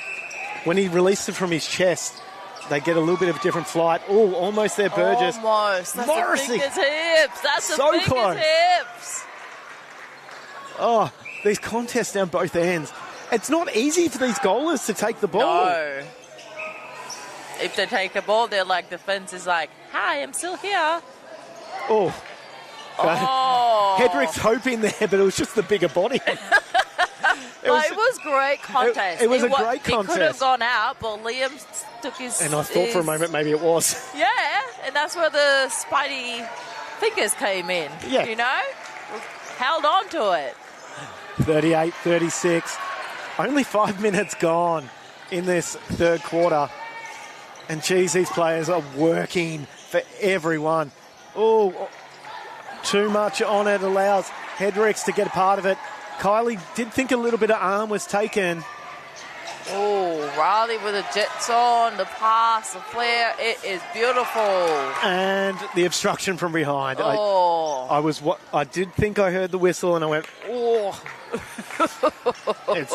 When he releases it from his chest, they get a little bit of a different flight. Oh, almost there, Burgess. Almost. That's Morrissey. the biggest hips. That's the So biggest close. hips. Oh, these contests down both ends. It's not easy for these goalers to take the ball. No. If they take a ball, they're like, defense is like, hi, I'm still here. Oh. Hedrick's hoping there, but it was just the bigger body. It was great contest. It was a great contest. It could have gone out, but Liam took his... And I thought for a moment maybe it was. Yeah, and that's where the Spidey fingers came in. Yeah. You know? Held on to it. 38-36. Only 5 minutes gone in this third quarter. And, geez, these players are working for everyone. Oh, too much on it allows Hedricks to get a part of it. Kylie did think a little bit of arm was taken. Oh, Riley with the jets on, the pass, the flare. It is beautiful. And the obstruction from behind. Oh. I did think I heard the whistle and I went, oh.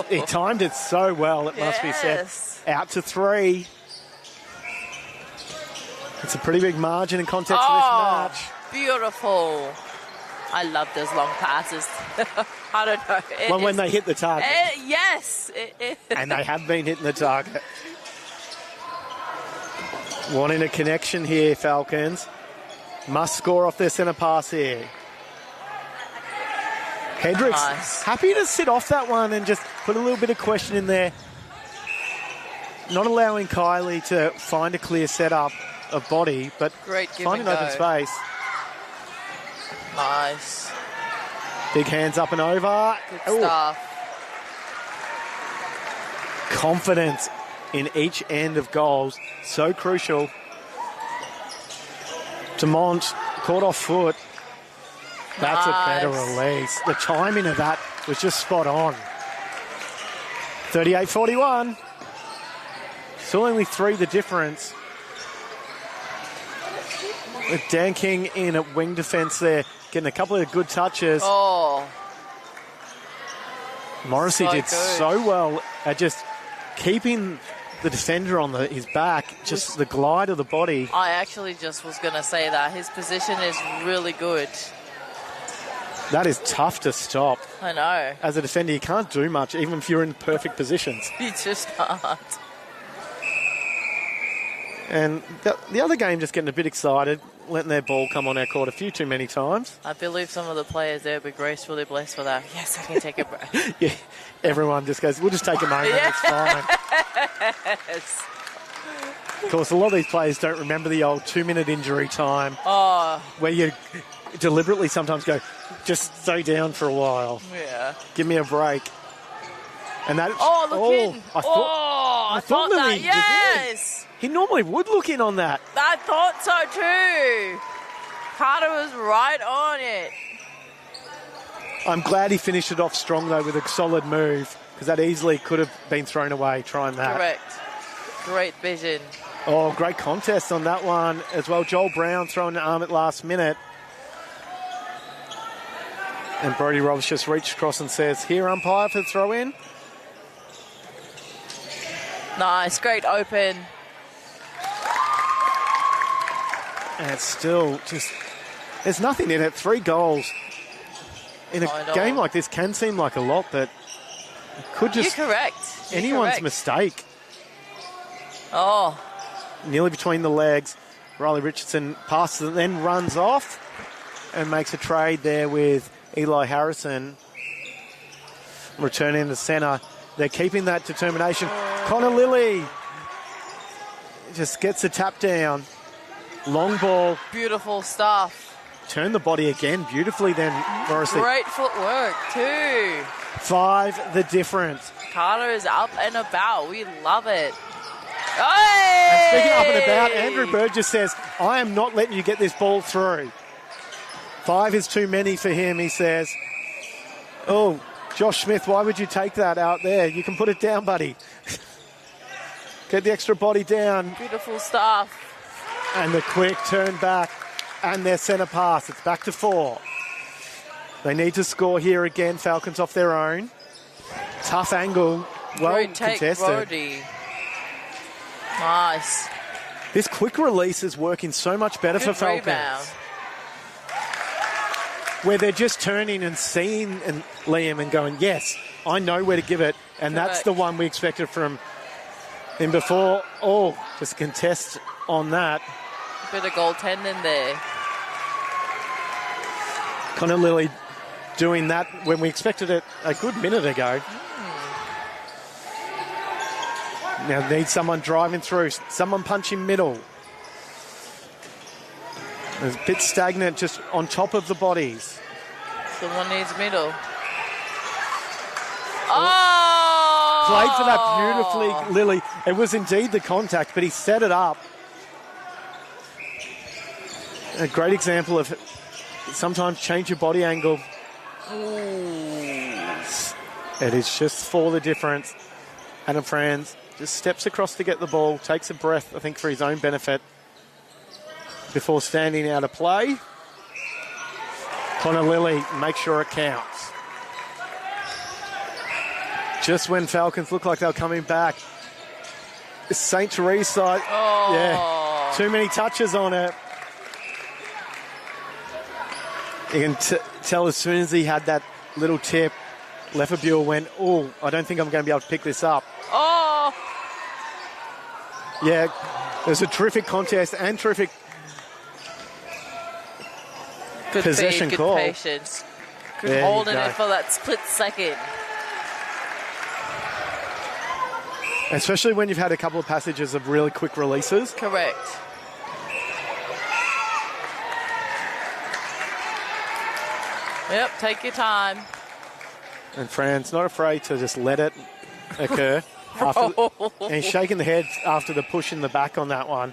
He timed it so well, it must be said. Out to 3. It's a pretty big margin in context of this match. Beautiful. I love those long passes. I don't know. When they hit the target. Yes. And they have been hitting the target. Wanting a connection here, Falcons. Must score off their centre pass here. Hendricks happy to sit off that one and just put a little bit of question in there. Not allowing Kylie to find a clear setup of body, but find an open space. Nice. Big hands up and over. Good stuff. Confidence in each end of goals. So crucial. Demont caught off foot. That's a better release. The timing of that was just spot on. 38-41. Still only 3 the difference. With Dan King in at wing defence there, getting a couple of good touches. Oh. Morrissey did so well at just keeping the defender on his back, just the glide of the body. I actually just was going to say that. His position is really good. That is tough to stop. I know. As a defender, you can't do much, even if you're in perfect positions. You just can't. And the other game just getting a bit excited, letting their ball come on our court a few too many times. I believe some of the players there will be gracefully blessed for that. Yes, I can take a breath. Yeah, everyone just goes, we'll just take a moment, it's fine. Yes. Of course, a lot of these players don't remember the old 2-minute injury time. Oh. Where you deliberately sometimes go, just stay down for a while. Yeah. Give me a break. And that. Oh, look in. I thought that. Yes. He normally would look in on that. I thought so too. Carter was right on it. I'm glad he finished it off strong, though, with a solid move, because that easily could have been thrown away trying that. Correct. Great vision. Oh, great contest on that one as well. Joel Brown throwing an arm at last minute. And Brodie Roberts just reached across and says, here, umpire, for the throw-in. Nice, great open. And it's still just, there's nothing in it. 3 goals in a game like this can seem like a lot, but it could just... You're correct. Anyone's mistake. Oh. Nearly between the legs. Riley Richardson passes and then runs off and makes a trade there with Eli Harrison. Returning to centre. They're keeping that determination. Connor Lilly just gets a tap down. Long ball. Beautiful stuff. Turn the body again beautifully then, Morrissey. Great footwork too. 5 the difference. Carter is up and about. We love it. Hey! And speaking up and about, Andrew Burgess says, I am not letting you get this ball through. 5 is too many for him, he says. Oh, Josh Smith, why would you take that out there? You can put it down, buddy. Get the extra body down. Beautiful stuff. And the quick turn back and their centre pass. It's back to 4. They need to score here again. Falcons off their own. Tough angle. Well Great take, contested. Brodie. Nice. This quick release is working so much better for Falcons. Rebound. Where they're just turning and seeing Liam and going, yes, I know where to give it. And that's the one we expected from him before. Oh, just contest on that. Bit of goaltending there. Connor Lilly doing that when we expected it a good minute ago. Now need someone driving through, someone punching middle. It's a bit stagnant just on top of the bodies. Someone needs middle. Oh! Played for that beautifully, Lilly. It was indeed the contact, but he set it up. A great example of sometimes change your body angle. Ooh. It is just for the difference. Adam Franz just steps across to get the ball, takes a breath, I think, for his own benefit before standing out of play. Connor Lilly, make sure it counts. Just when Falcons look like they're coming back, St. Therese side, yeah, too many touches on it. You can tell as soon as he had that little tip, Lefferbuell went, oh, I don't think I'm going to be able to pick this up. Oh! Yeah, there's a terrific contest and terrific good possession feed, call. Good patience. Good holding it for that split second. Especially when you've had a couple of passages of really quick releases. Correct. Yep, take your time. And Fran's not afraid to just let it occur. And he's shaking the head after the push in the back on that one.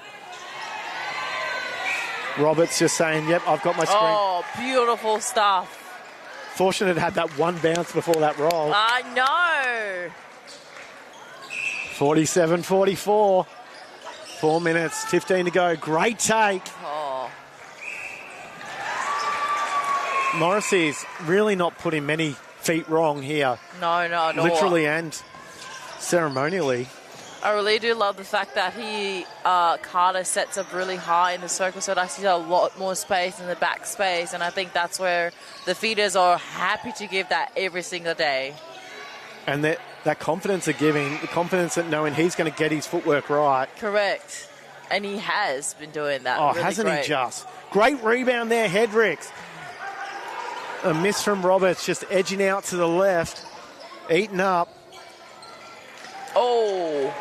Roberts just saying, yep, I've got my screen. Oh, beautiful stuff. Fortunate it had that one bounce before that roll. I know. 47-44. 4 minutes, 15 to go. Great take. Oh. Morrissey's really not putting many feet wrong here. No, no, no. Literally and ceremonially. I really do love the fact that Carter sets up really high in the circle, so that he's a lot more space in the back space, and I think that's where the feeders are happy to give that every single day. And that confidence they're giving, the confidence that knowing he's going to get his footwork right. Correct. And he has been doing that. Oh, really hasn't great. he just? Great rebound there, Hedricks. A miss from Roberts, just edging out to the left. Eaten up. Oh.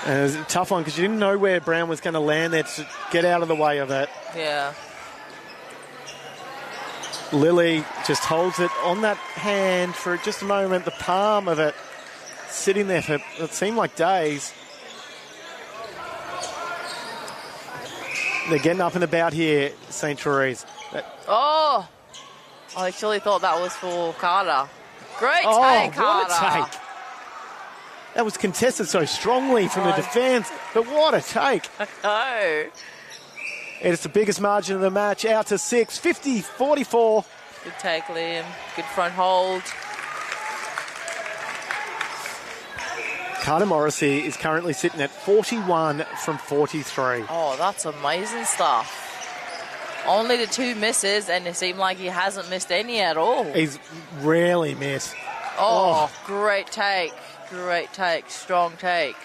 And it was a tough one because you didn't know where Brown was going to land there to get out of the way of it. Yeah. Lilly just holds it on that hand for just a moment, the palm of it sitting there for it seemed like days. They're getting up and about here, St. Therese. Oh! I actually thought that was for Carter. Great take, Carter. What a take. That was contested so strongly from the defence, but what a take. Oh. It's the biggest margin of the match, out to 6, 50-44. Good take, Liam. Good front hold. Carter Morrissey is currently sitting at 41 from 43. Oh, that's amazing stuff. Only the 2 misses, and it seemed like he hasn't missed any at all. He's rarely missed. Oh, great take. Great take. Strong take.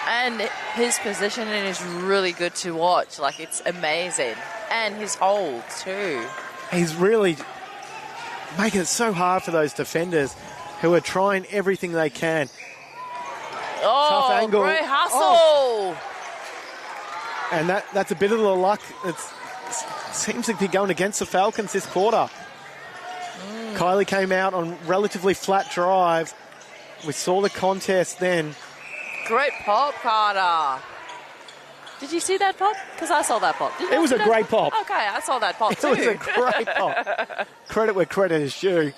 And his positioning is really good to watch. Like, it's amazing. And his hold, too. He's really making it so hard for those defenders who are trying everything they can. Oh, tough angle. Great hustle. Oh. And that's a bit of the luck. It seems to be going against the Falcons this quarter. Kylie came out on relatively flat drive. We saw the contest then. Great pop, Carter. Did you see that pop? Because I saw that pop. It was a great pop. Okay, I saw that pop too. It was a great pop. Credit where credit is due.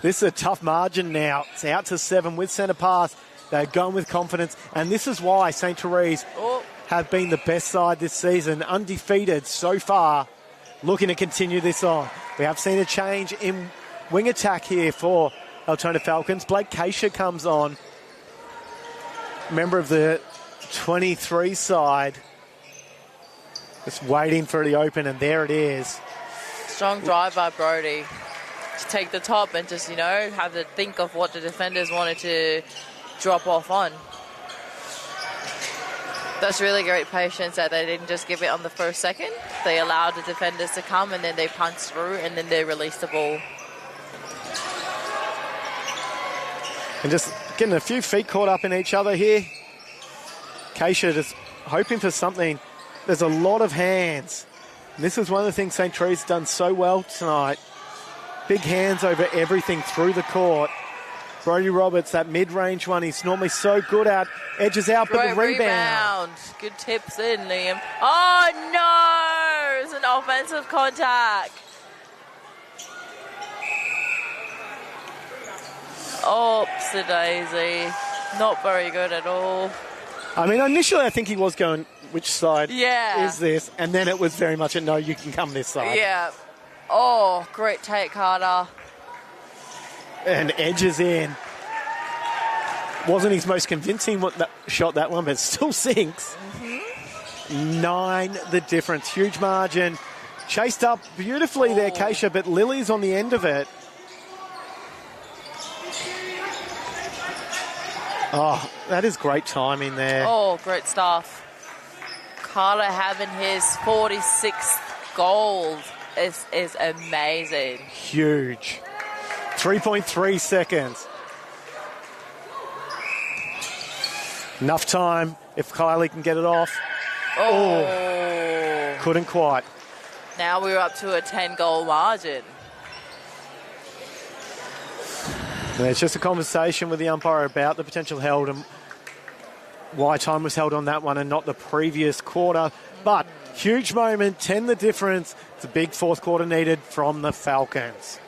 This is a tough margin now. It's out to 7 with centre pass. They're going with confidence. And this is why St. Therese have been the best side this season. Undefeated so far. Looking to continue this on. We have seen a change in wing attack here for Altona Falcons. Blake Keisha comes on. Member of the 23 side. Just waiting for the open, and there it is. Strong drive by Brody to take the top and just, have to think of what the defenders wanted to drop off on. That's really great patience that they didn't just give it on the first second. They allowed the defenders to come, and then they punched through, and then they released the ball. And just getting a few feet caught up in each other here. Keisha just hoping for something. There's a lot of hands. And this is one of the things St. Teresa's done so well tonight. Big hands over everything through the court. Brody Roberts, that mid-range one, he's normally so good at. Edges out, but the rebound. Good tips in, Liam. Oh, no! It's an offensive contact. Oopsie daisy. Not very good at all. I mean, initially I think he was going, which side Yeah. is this? And then it was very much a no, you can come this side. Yeah. Oh, great take, Carter. And edges in. Wasn't his most convincing shot, that one, but still sinks. 9 the difference. Huge margin. Chased up beautifully there, Keisha, but Lily's on the end of it. Oh, that is great timing there. Oh, great stuff. Carter having his 46th gold is amazing. Huge. 3.3 seconds. Enough time if Kylie can get it off. Oh. Couldn't quite. Now we're up to a 10-goal margin. And it's just a conversation with the umpire about the potential held and why time was held on that one and not the previous quarter. But huge moment, 10 the difference. It's a big fourth quarter needed from the Falcons.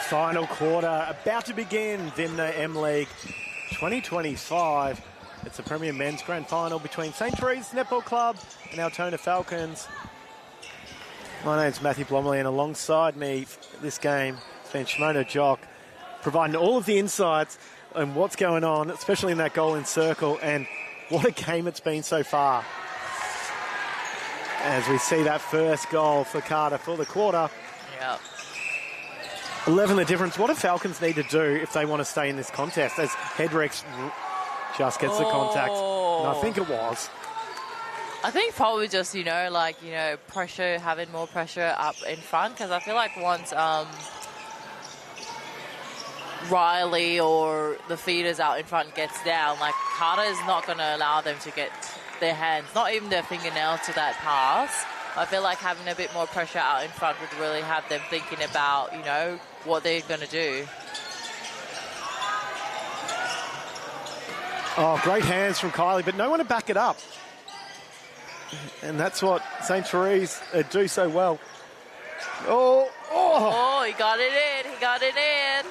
Final quarter about to begin. VMMNA M League 2025. It's the Premier Men's Grand Final between St. Teresa's Netball Club and Altona Falcons. My name's Matthew Blomley, and alongside me this game has been Shimona Jock, providing all of the insights on what's going on, especially in that goal in circle, and what a game it's been so far. As we see that first goal for Carter for the quarter. Yeah. 11 the difference. What do Falcons need to do if they want to stay in this contest? As Hedrex just gets the contact, and I think it was. I think probably just, pressure, having more pressure up in front, because I feel like once Riley or the feeders out in front gets down, like Carter is not going to allow them to get their hands, not even their fingernails to that pass. I feel like having a bit more pressure out in front would really have them thinking about, you know, what they're going to do. Oh, great hands from Kylie, but no one to back it up. And that's what St. Therese do so well. Oh, he got it in. He got it in.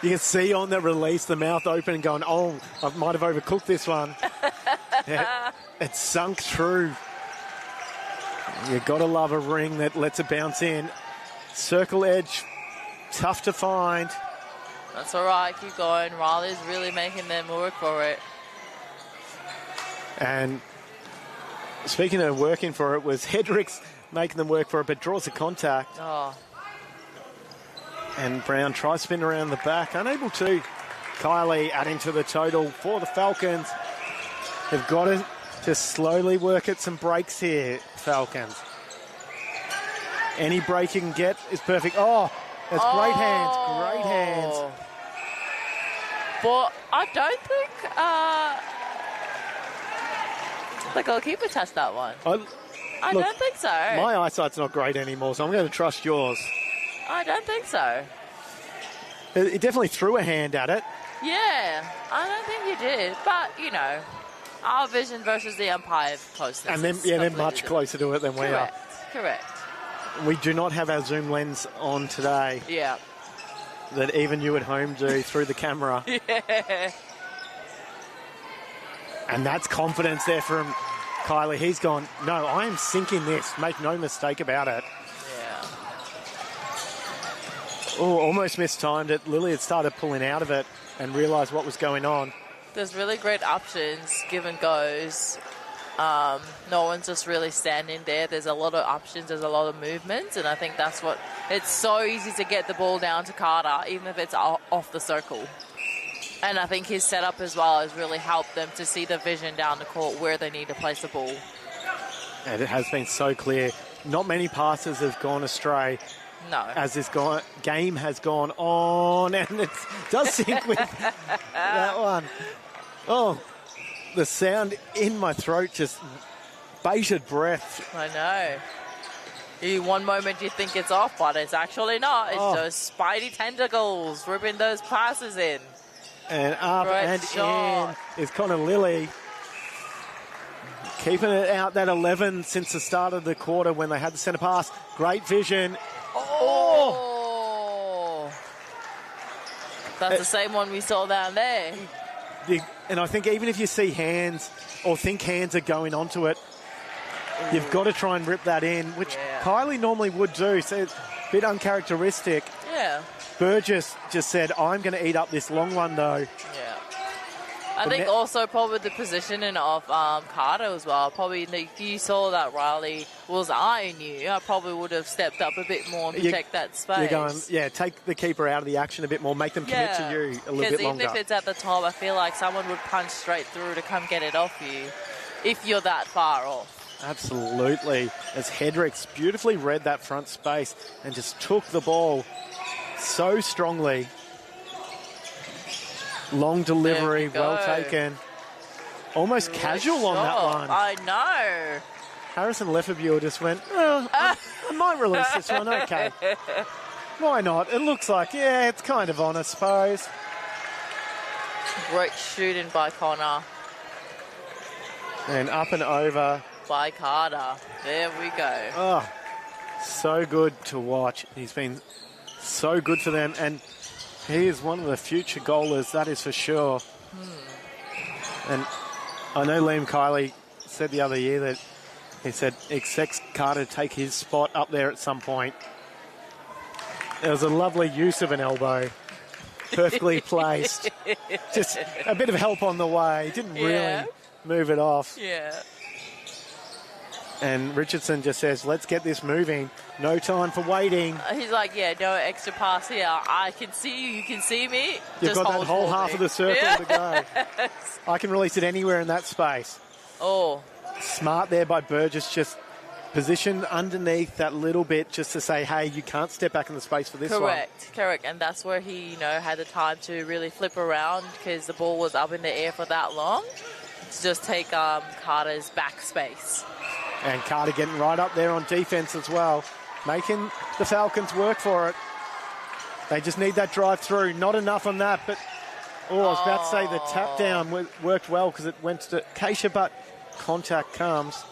You can see on the release the mouth open and going, oh, I might have overcooked this one. Yeah, it sunk through. You've got to love a ring that lets it bounce in. Circle edge, tough to find. That's all right. Keep going. Riley's really making them work for it. And speaking of working for it, was Hedricks making them work for it, but draws the contact. Oh. And Brown tries to spin around the back, unable to. Kylie adding to the total for the Falcons. They've got to just slowly work at some breaks here, Falcons. Any break you can get is perfect. Oh, that's great hands, great hands. But I don't think the goalkeeper touched that one. I don't think so. My eyesight's not great anymore, so I'm going to trust yours. I don't think so. It definitely threw a hand at it. Yeah, I don't think you did. But, you know, our vision versus the umpire closeness. And then, they're much closer to it than we are. Correct. We do not have our zoom lens on today. Yeah. That even you at home do through the camera. Yeah. And that's confidence there from Kylie. He's gone, no, I am sinking this. Make no mistake about it. Yeah. Oh, almost mistimed it. Lily had started pulling out of it and realised what was going on. There's really great options, give and goes. No one's just really standing there. There's a lot of options. There's a lot of movements. And I think that's what... It's so easy to get the ball down to Carter, even if it's off the circle. And I think his setup as well has really helped them to see the vision down the court where they need to place the ball. And it has been so clear. Not many passes have gone astray. No. As this game has gone on, and it does sync with that one. Oh, the sound in my throat, just bated breath. I know. One moment you think it's off, but it's actually not. It's those spidey tentacles ripping those passes in. And up Great and shot. in is Connor Lilly. Keeping it out that 11 since the start of the quarter when they had the centre pass. Great vision. Oh! That's the same one we saw down there. And I think even if you see hands or think hands are going onto it, you've got to try and rip that in, which Kylie normally would do. So it's a bit uncharacteristic. Yeah. Burgess just said, I'm going to eat up this long one, though. Yeah. I think also probably the positioning of Carter as well. Probably you saw that Riley was eyeing you. I probably would have stepped up a bit more and protect that space. You're going, take the keeper out of the action a bit more, make them commit to you a little bit longer. Because even if it's at the top, I feel like someone would punch straight through to come get it off you if you're that far off. Absolutely. As Hedricks beautifully read that front space and just took the ball so strongly. Long delivery, well taken. Almost casual on that one. I know. Harrison Lefebvre just went, I might release this one, okay. Why not? It looks like, it's kind of on, I suppose. Great shooting by Connor. And up and over. By Carter. There we go. Oh, so good to watch. He's been so good for them, and he is one of the future goalers, that is for sure. And I know Liam Kiley said the other year that he said expects Carter to take his spot up there at some point. It was a lovely use of an elbow. Perfectly placed. Just a bit of help on the way. Didn't really move it off. Yeah. And Richardson just says, let's get this moving. No time for waiting. He's like, no extra pass here. I can see you. You can see me. You've Just got that whole half of the circle to go. I can release it anywhere in that space. Oh. Smart there by Burgess, just positioned underneath that little bit just to say, hey, you can't step back in the space for this one. Correct. And that's where he, had the time to really flip around because the ball was up in the air for that long to just take Carter's back space. And Carter getting right up there on defence as well, making the Falcons work for it. They just need that drive through. Not enough on that, but I was about to say the tap down worked well because it went to Keisha, but contact comes.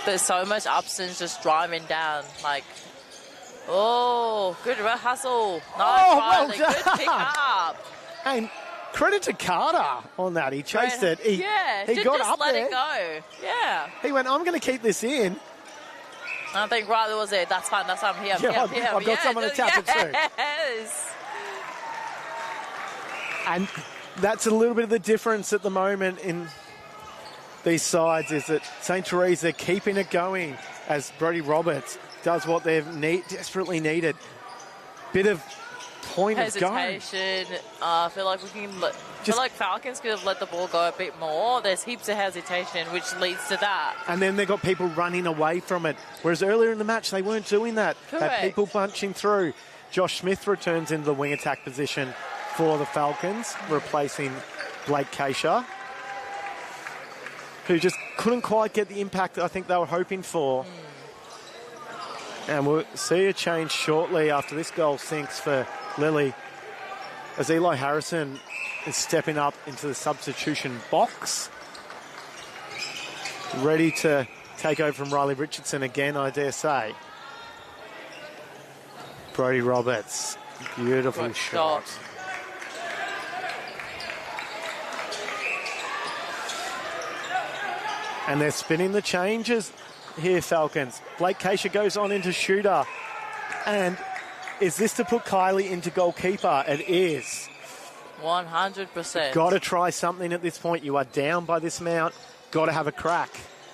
There's so much Upson's just driving down. Like, oh, good hustle. Nice, well Riley. done. Good pick up. And credit to Carter on that. He chased it. He got just up let there. it go. Yeah. He went, I'm going to keep this in. I think Riley was it. That's fine. I'm here. I've got someone to tap it to. Yes. And that's a little bit of the difference at the moment in these sides is that St. Therese, they're keeping it going as Brodie Roberts does what they've desperately needed. Bit of point of going. Hesitation. I feel like Falcons could have let the ball go a bit more. There's heaps of hesitation, which leads to that. And then they've got people running away from it. Whereas earlier in the match, they weren't doing that. They had people bunching through. Josh Smith returns into the wing attack position for the Falcons, replacing Blake Keisha, who just couldn't quite get the impact that I think they were hoping for. And we'll see a change shortly after this goal sinks for Lily, as Eli Harrison is stepping up into the substitution box, ready to take over from Riley Richardson again, I dare say. Brodie Roberts, beautiful shot. And they're spinning the changes here, Falcons. Blake Keisha goes on into shooter. And is this to put Kylie into goalkeeper? It is. 100%. Got to try something at this point. You are down by this amount. Got to have a crack.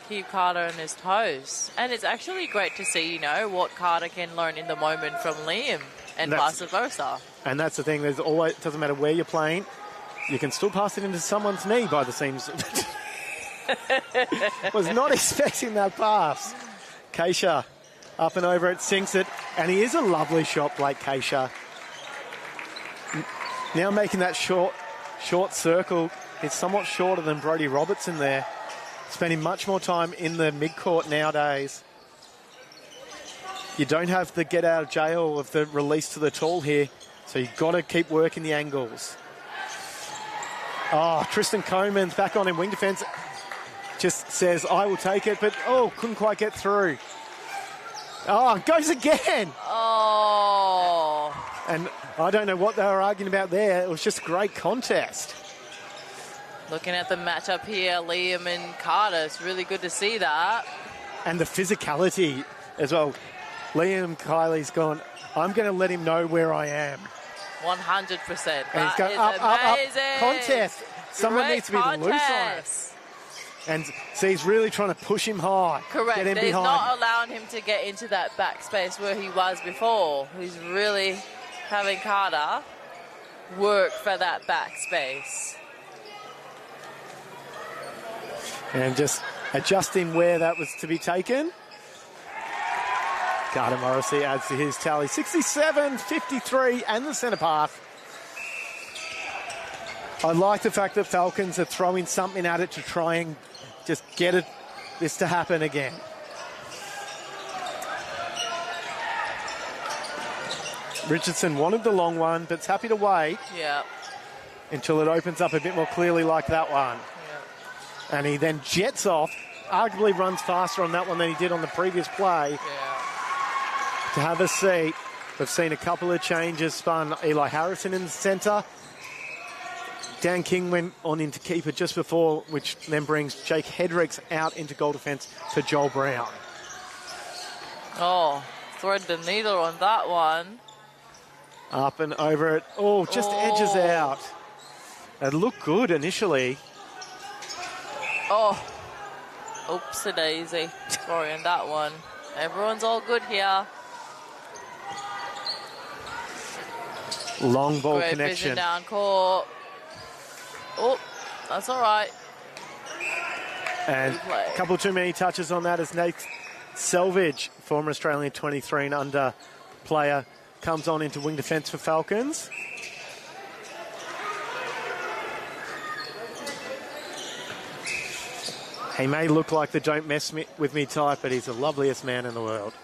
Keep Carter on his toes. And it's actually great to see, what Carter can learn in the moment from Liam and vice versa. And that's the thing. There's always, it doesn't matter where you're playing. You can still pass it into someone's knee by the seams. Was not expecting that pass. Keisha up and over it, sinks it, and he is a lovely shot, Blake Keisha. Now making that short circle. It's somewhat shorter than Brodie Robertson there. Spending much more time in the midcourt nowadays. You don't have the get out of jail of the release to the tall here, so you've got to keep working the angles. Oh, Tristan Coleman's back on in wing defence. Just says, I will take it, but couldn't quite get through. Oh, goes again. Oh. And I don't know what they were arguing about there. It was just a great contest. Looking at the matchup here, Liam and Carter, it's really good to see that. And the physicality as well. Liam Kylie's gone, I'm going to let him know where I am. 100%. And he's going up. Contest. Someone needs to be loose on it. And so he's really trying to push him high. Correct. Get him He's behind. not allowing him to get into that backspace where he was before. He's really having Carter work for that backspace. And just adjusting where that was to be taken. Carter Morrissey adds to his tally. 67-53 and the centre path. I like the fact that Falcons are throwing something at it to try and just get this to happen again. Richardson wanted the long one, but is happy to wait until it opens up a bit more clearly like that one. Yep. And he then jets off, arguably runs faster on that one than he did on the previous play. To have a seat. We've seen a couple of changes spun. Eli Harrison in the centre. Dan King went on into keeper just before, which then brings Jake Hedricks out into goal defence for Joel Brown. Oh, thread the needle on that one. Up and over it. Oh, just edges out. It looked good initially. Oh, oops-a-daisy. Sorry on that one. Everyone's all good here. Long ball Great connection. Vision down court. Oh, that's all right. And a couple too many touches on that as Nate Selvage, former Australian 23 and under player, comes on into wing defence for Falcons. He may look like the don't mess with me type, but he's the loveliest man in the world.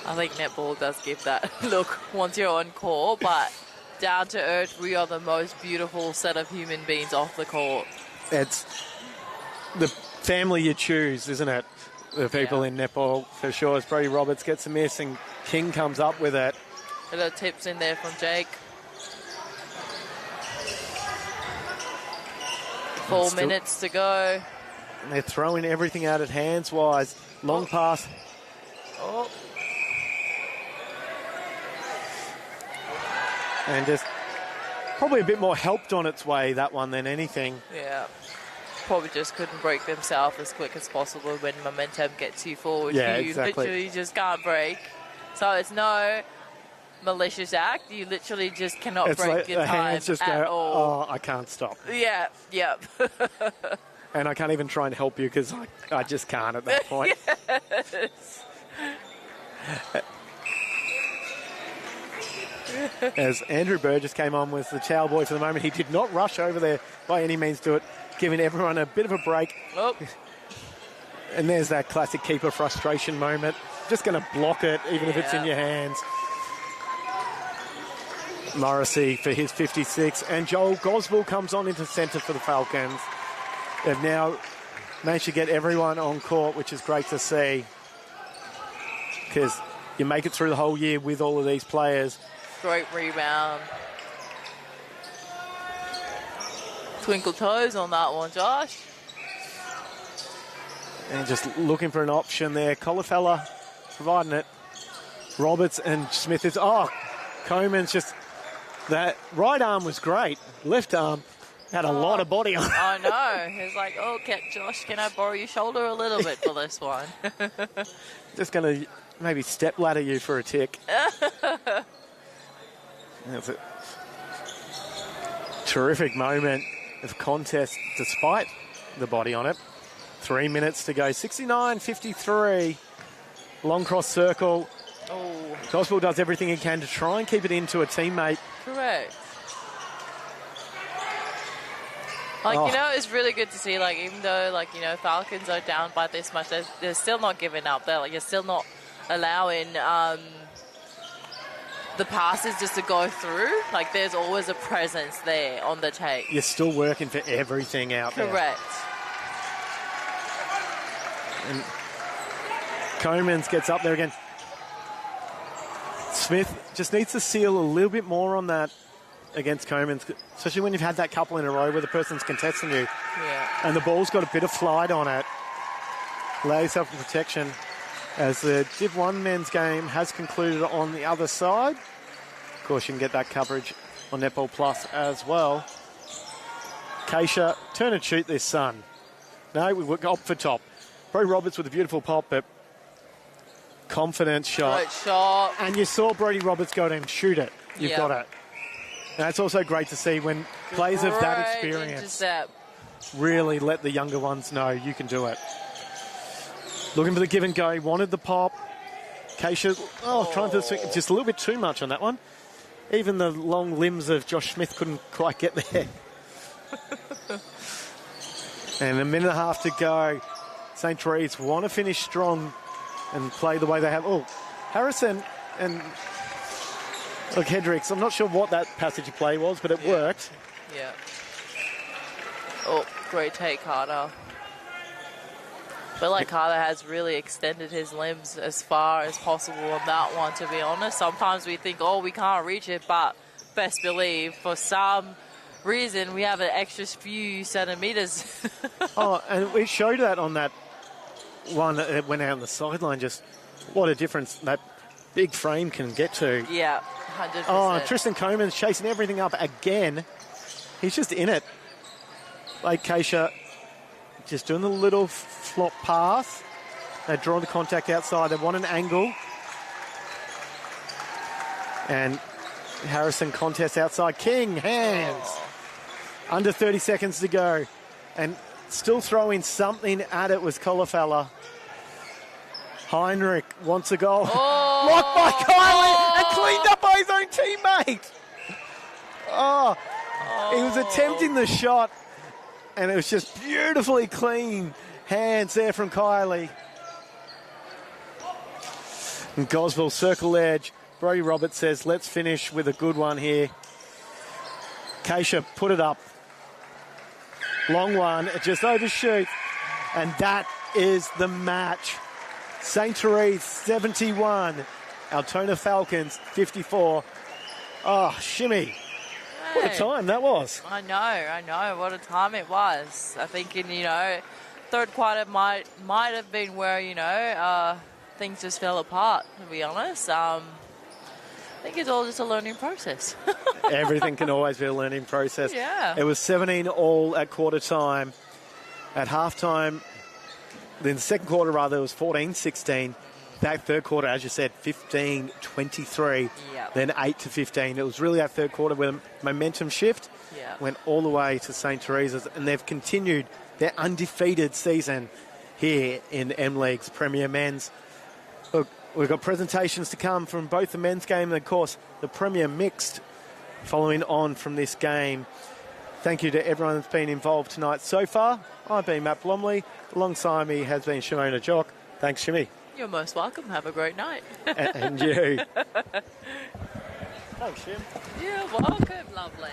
I think netball does give that look once you're on court, but down to earth, we are the most beautiful set of human beings off the court. It's the family you choose, isn't it? The people in netball, for sure. As Brody Roberts gets a miss and King comes up with it. A little tips in there from Jake. 4 minutes to go. And they're throwing everything out at hands-wise. Long pass. Oh. And just probably a bit more helped on its way, that one, than anything. Yeah. Probably just couldn't break themselves as quick as possible when momentum gets you forward. Yeah, you exactly. literally just can't break. So it's no malicious act. You literally just cannot It's break like your the time hands just at go, all. oh, I can't stop. Yeah, yep. And I can't even try and help you because I just can't at that point. Yes. As Andrew Burgess came on with the towel boy for the moment, he did not rush over there by any means to it, giving everyone a bit of a break. Oh. And there's that classic keeper frustration moment. Just going to block it, even if it's in your hands. Morrissey for his 56. And Joel Goswell comes on into centre for the Falcons. They've now managed to get everyone on court, which is great to see. Because you make it through the whole year with all of these players. Great rebound. Twinkle toes on that one, Josh. And just looking for an option there. Colifella providing it. Roberts and Smith is... Oh, Coleman's just... That right arm was great. Left arm had a lot of body on it. I know. He's like, oh, Josh, can I borrow your shoulder a little bit for this one? Just going to maybe step ladder you for a tick. That's a terrific moment of contest despite the body on it. 3 minutes to go. 69-53. Long cross circle. Oh. Goswell does everything he can to try and keep it into a teammate. Correct. Like, you know, it's really good to see, like, even though, like, you know, Falcons are down by this much, they're still not giving up. You're still not allowing the passes just to go through. Like, there's always a presence there on the tape. You're still working for everything out there. Correct. And Comans gets up there again. Smith just needs to seal a little bit more on that against Comans, especially when you've had that couple in a row where the person's contesting you. Yeah. And the ball's got a bit of flight on it. Allow yourself protection as the Div 1 men's game has concluded on the other side. Of course, you can get that coverage on Netball Plus as well. Keisha, turn and shoot this, son. No, we opt for top. Brody Roberts with a beautiful pop, but confident shot. Great shot. And you saw Brody Roberts go to him, shoot it. You've got it. And it's also great to see when players of that experience really let the younger ones know you can do it. Looking for the give and go. Wanted the pop. Keisha, trying to swing just a little bit too much on that one. Even the long limbs of Josh Smith couldn't quite get there. And a minute and a half to go. St. Therese want to finish strong and play the way they have. Oh, Harrison and look, Hendricks, I'm not sure what that passage of play was, but it worked. Yeah. Oh, great take, Carter. But like Carter has really extended his limbs as far as possible on that one, to be honest. Sometimes we think, oh, we can't reach it, but best believe for some reason we have an extra few centimetres. And we showed that on that one that went out on the sideline, just what a difference that big frame can get to. Yeah, 100%. Oh, Tristan Coleman's chasing everything up again. He's just in it. Like Keisha, just doing the little flop pass. They're drawing the contact outside. They want an angle. And Harrison contests outside. King, hands. Under 30 seconds to go. And still throwing something at it was Colifella. Heinrich wants a goal. Blocked by Kylie and cleaned up by his own teammate. He was attempting the shot and it was just beautifully clean. Hands there from Kylie. And Goswell, circle edge. Brody Roberts says, let's finish with a good one here. Keisha put it up. Long one, it just overshoots. And that is the match. St. Therese 71, Altona Falcons 54. Oh, shimmy. What a time that was. I know. What a time it was. I think third quarter might have been where, things just fell apart, to be honest. I think it's all just a learning process. Everything can always be a learning process. Yeah. It was 17 all at quarter time. At halftime, then the second quarter rather, it was 14-16. That third quarter, as you said, 15-23. Yep. Then 8-15. It was really that third quarter where the momentum shift went all the way to St. Teresa's, and they've continued their undefeated season here in M-League's Premier Men's. Look, we've got presentations to come from both the men's game and, of course, the Premier Mixed following on from this game. Thank you to everyone that's been involved tonight so far. I've been Matt Blomley. Alongside me has been Shimona Jock. Thanks, Shimmy. You're most welcome. Have a great night. And you. Thanks, Shim. You're welcome. Lovely.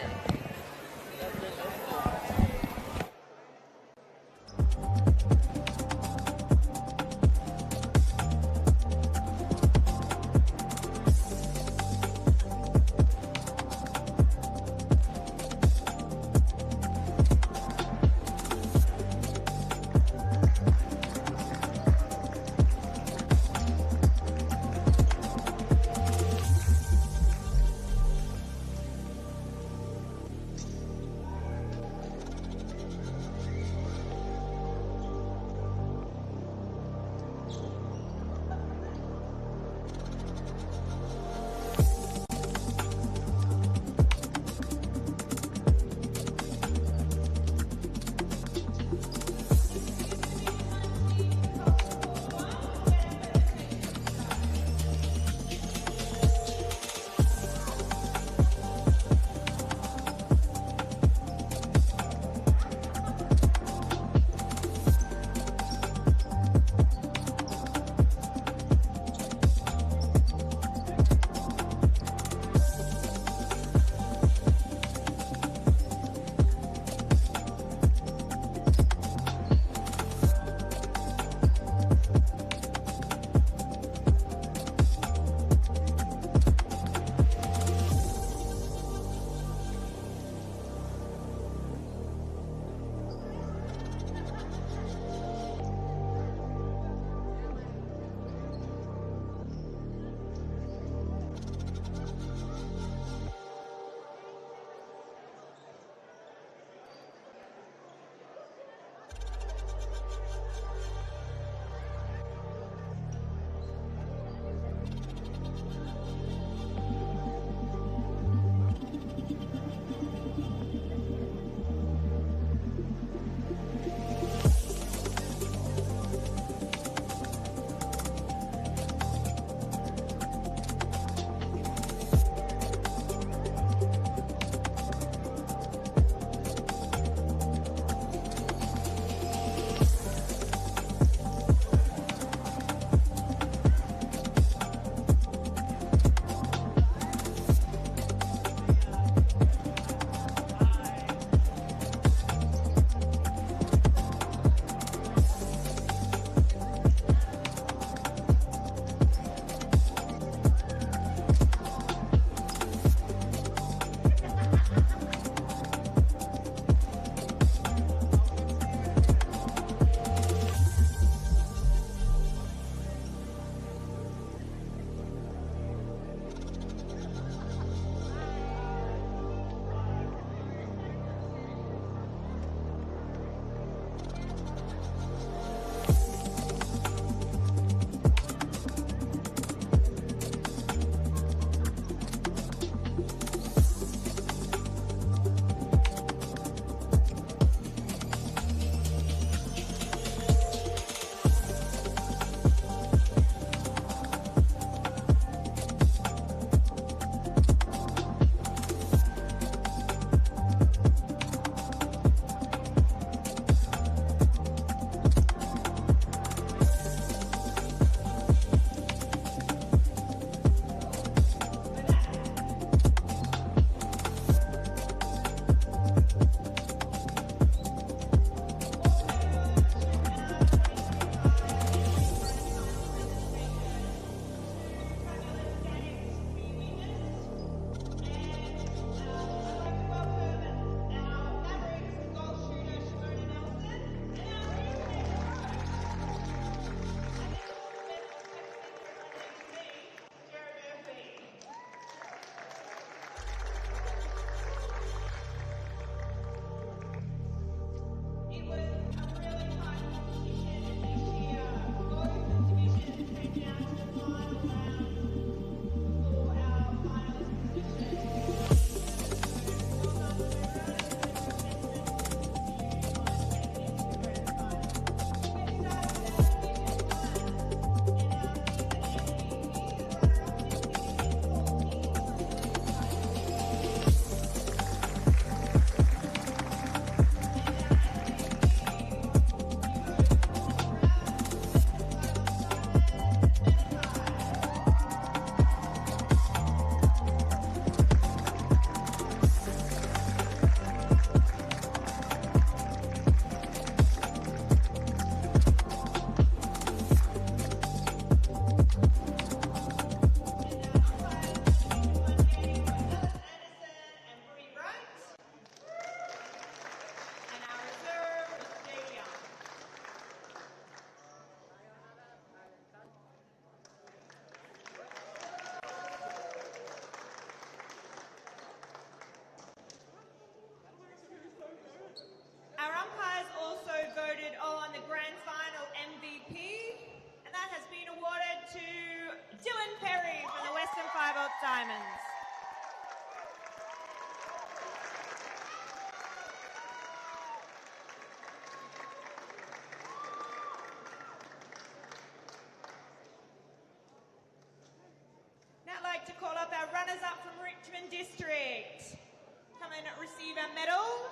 Eva medal.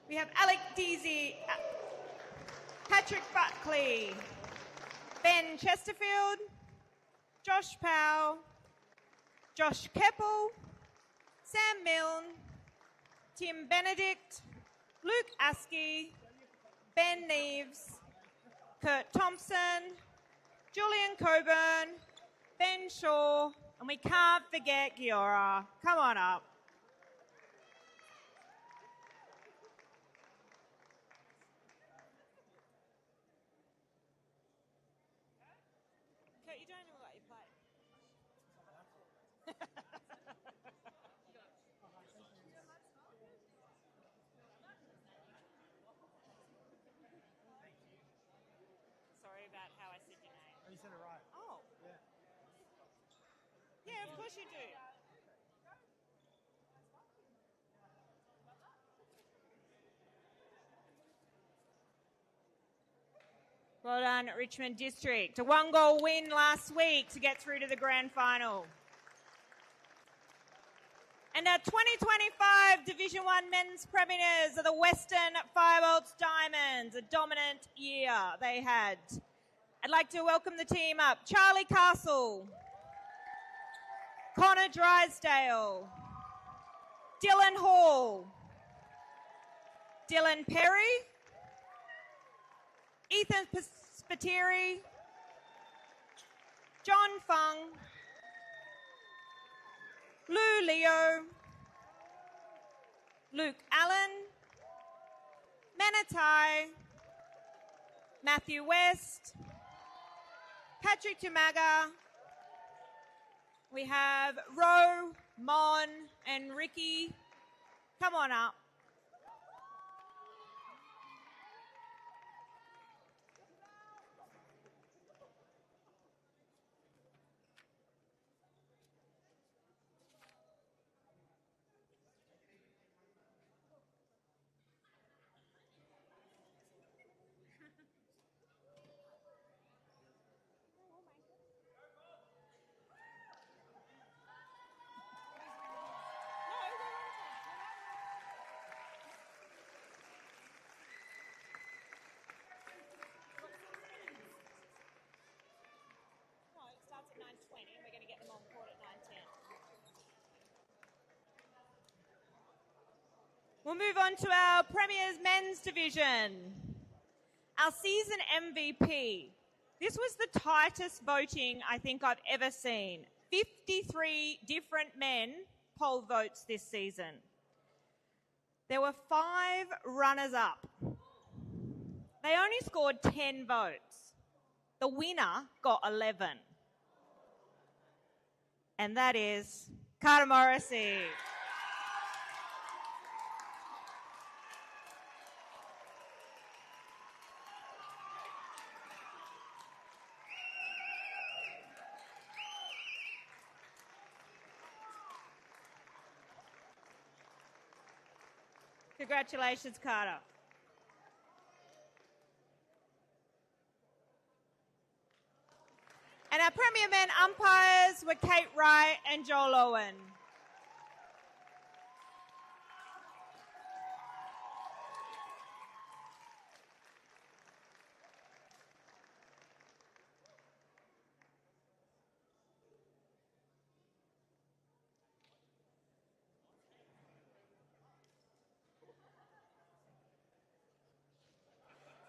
We have Alec Deasy, Patrick Buckley, Ben Chesterfield, Josh Powell, Josh Keppel, Sam Milne, Tim Benedict, Luke Askey, Ben Neves, Kurt Thompson, Julian Coburn, Ben Shaw, and we can't forget Giora. Come on up. Kurt, you don't know what you play. Sorry about how I said your name. You said it right. Oh. Yeah. Yeah, of course you do. Well done, Richmond District. A one-goal win last week to get through to the grand final. And our 2025 Division 1 men's premiers are the Western Firebolts Diamonds. A dominant year they had. I'd like to welcome the team up. Charlie Castle, Connor Drysdale, Dylan Hall, Dylan Perry, Ethan Spiteri, John Fung, Lou Leo, Luke Allen, Manatai, Matthew West, Patrick Tumaga. We have Ro, Mon, and Ricky. Come on up. We'll move on to our Premier's Men's Division. Our season MVP. This was the tightest voting I think I've ever seen. 53 different men poll votes this season. There were 5 runners-up. They only scored 10 votes. The winner got 11. And that is Carter Morrissey. Congratulations, Carter. And our Premier Men umpires were Kate Wright and Joel Owen.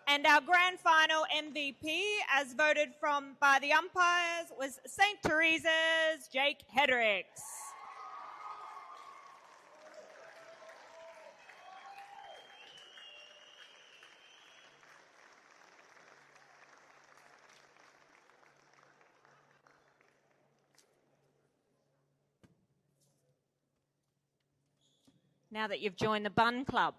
And our grand final MVP, as voted by the umpires, was St. Teresa's Jake Hedricks. Now that you've joined the Bun Club.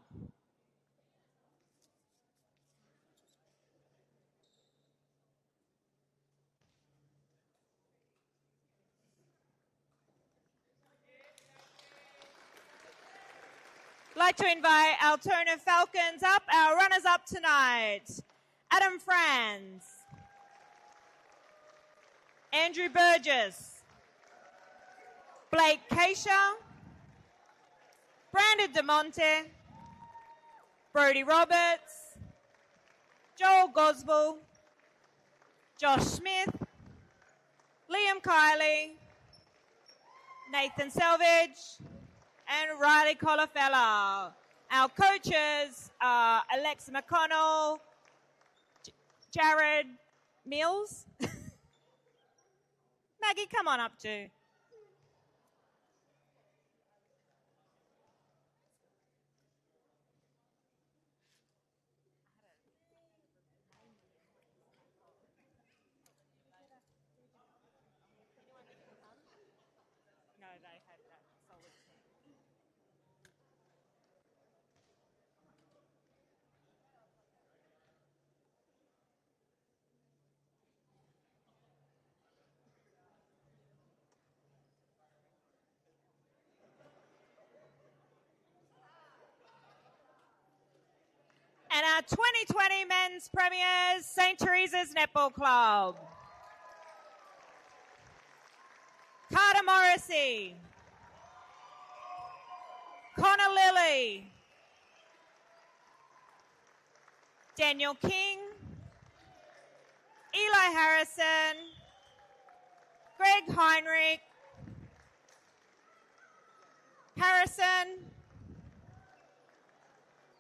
I'd like to invite Altona Falcons up, our runners-up tonight. Adam Franz, Andrew Burgess, Blake Keisha, Brandon DeMonte, Brody Roberts, Joel Goswell, Josh Smith, Liam Kiley, Nathan Selvage, and Riley Colafella. Our coaches are Alexa McConnell, Jared Mills. Maggie, come on up too. No, they had that solid team. And our 2020 Men's Premiers, St. Teresa's Netball Club. Carter Morrissey, Connor Lilly, Daniel King, Eli Harrison, Greg Heinrich, Harrison,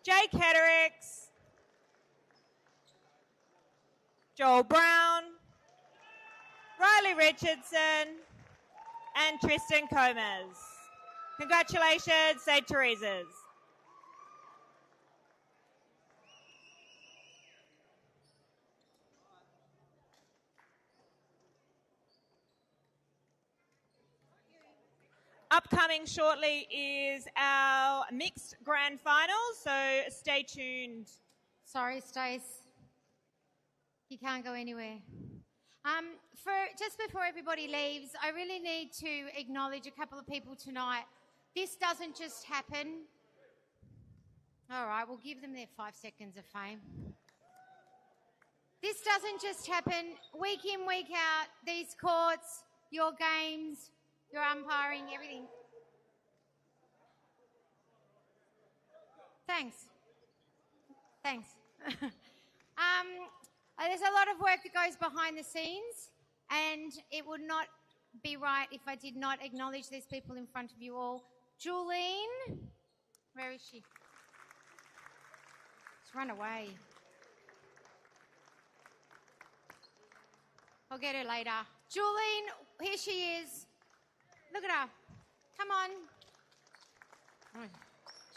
Jake Hedricks, Joel Brown, Riley Richardson, and Tristan Comas. Congratulations, St. Teresa's. Upcoming shortly is our mixed grand final, so stay tuned. Sorry, Stace. You can't go anywhere. Just before everybody leaves, I really need to acknowledge a couple of people tonight. This doesn't just happen. All right, we'll give them their 5 seconds of fame. This doesn't just happen week in, week out. These courts, your games, your umpiring, everything. Thanks. There's a lot of work that goes behind the scenes, and it would not be right if I did not acknowledge these people in front of you all. Julene, where is she? She's run away. I'll get her later. Julene, here she is. Look at her. Come on.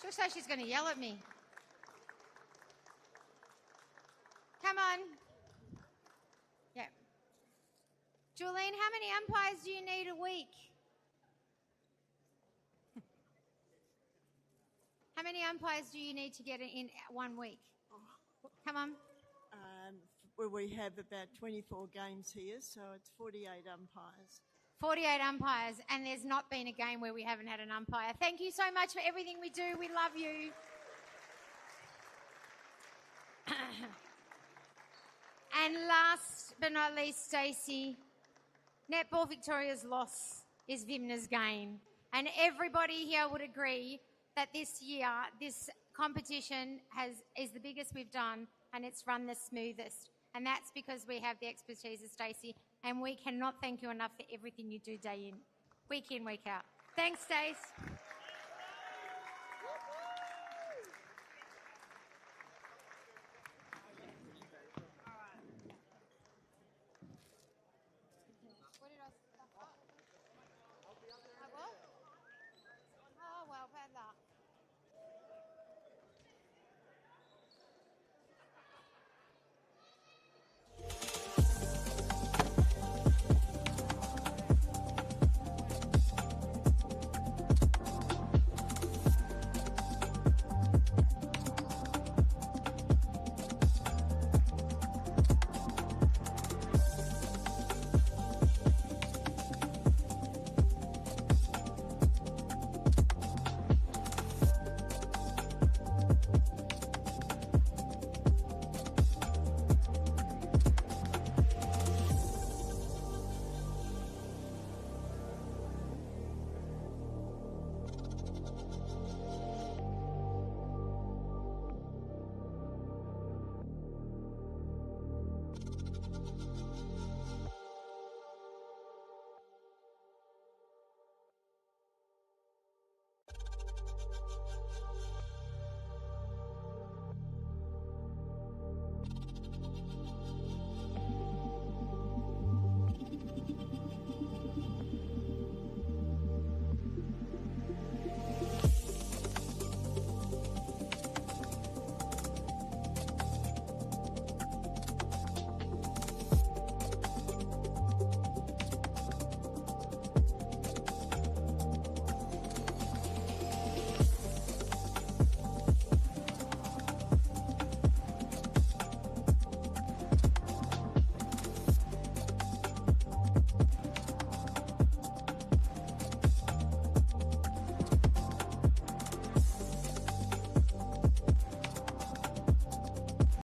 She looks like she's going to yell at me. Come on. Yeah. Julene, how many umpires do you need a week? How many umpires do you need to get in 1 week? Come on. Well, we have about 24 games here, so it's 48 umpires. 48 umpires, and there's not been a game where we haven't had an umpire. Thank you so much for everything we do. We love you. And last but not least, Stacey, Netball Victoria's loss is VMMNA's gain. And everybody here would agree that this year, this competition is the biggest we've done, and it's run the smoothest. And that's because we have the expertise of Stacey, and we cannot thank you enough for everything you do day in, week out. Thanks, Stace.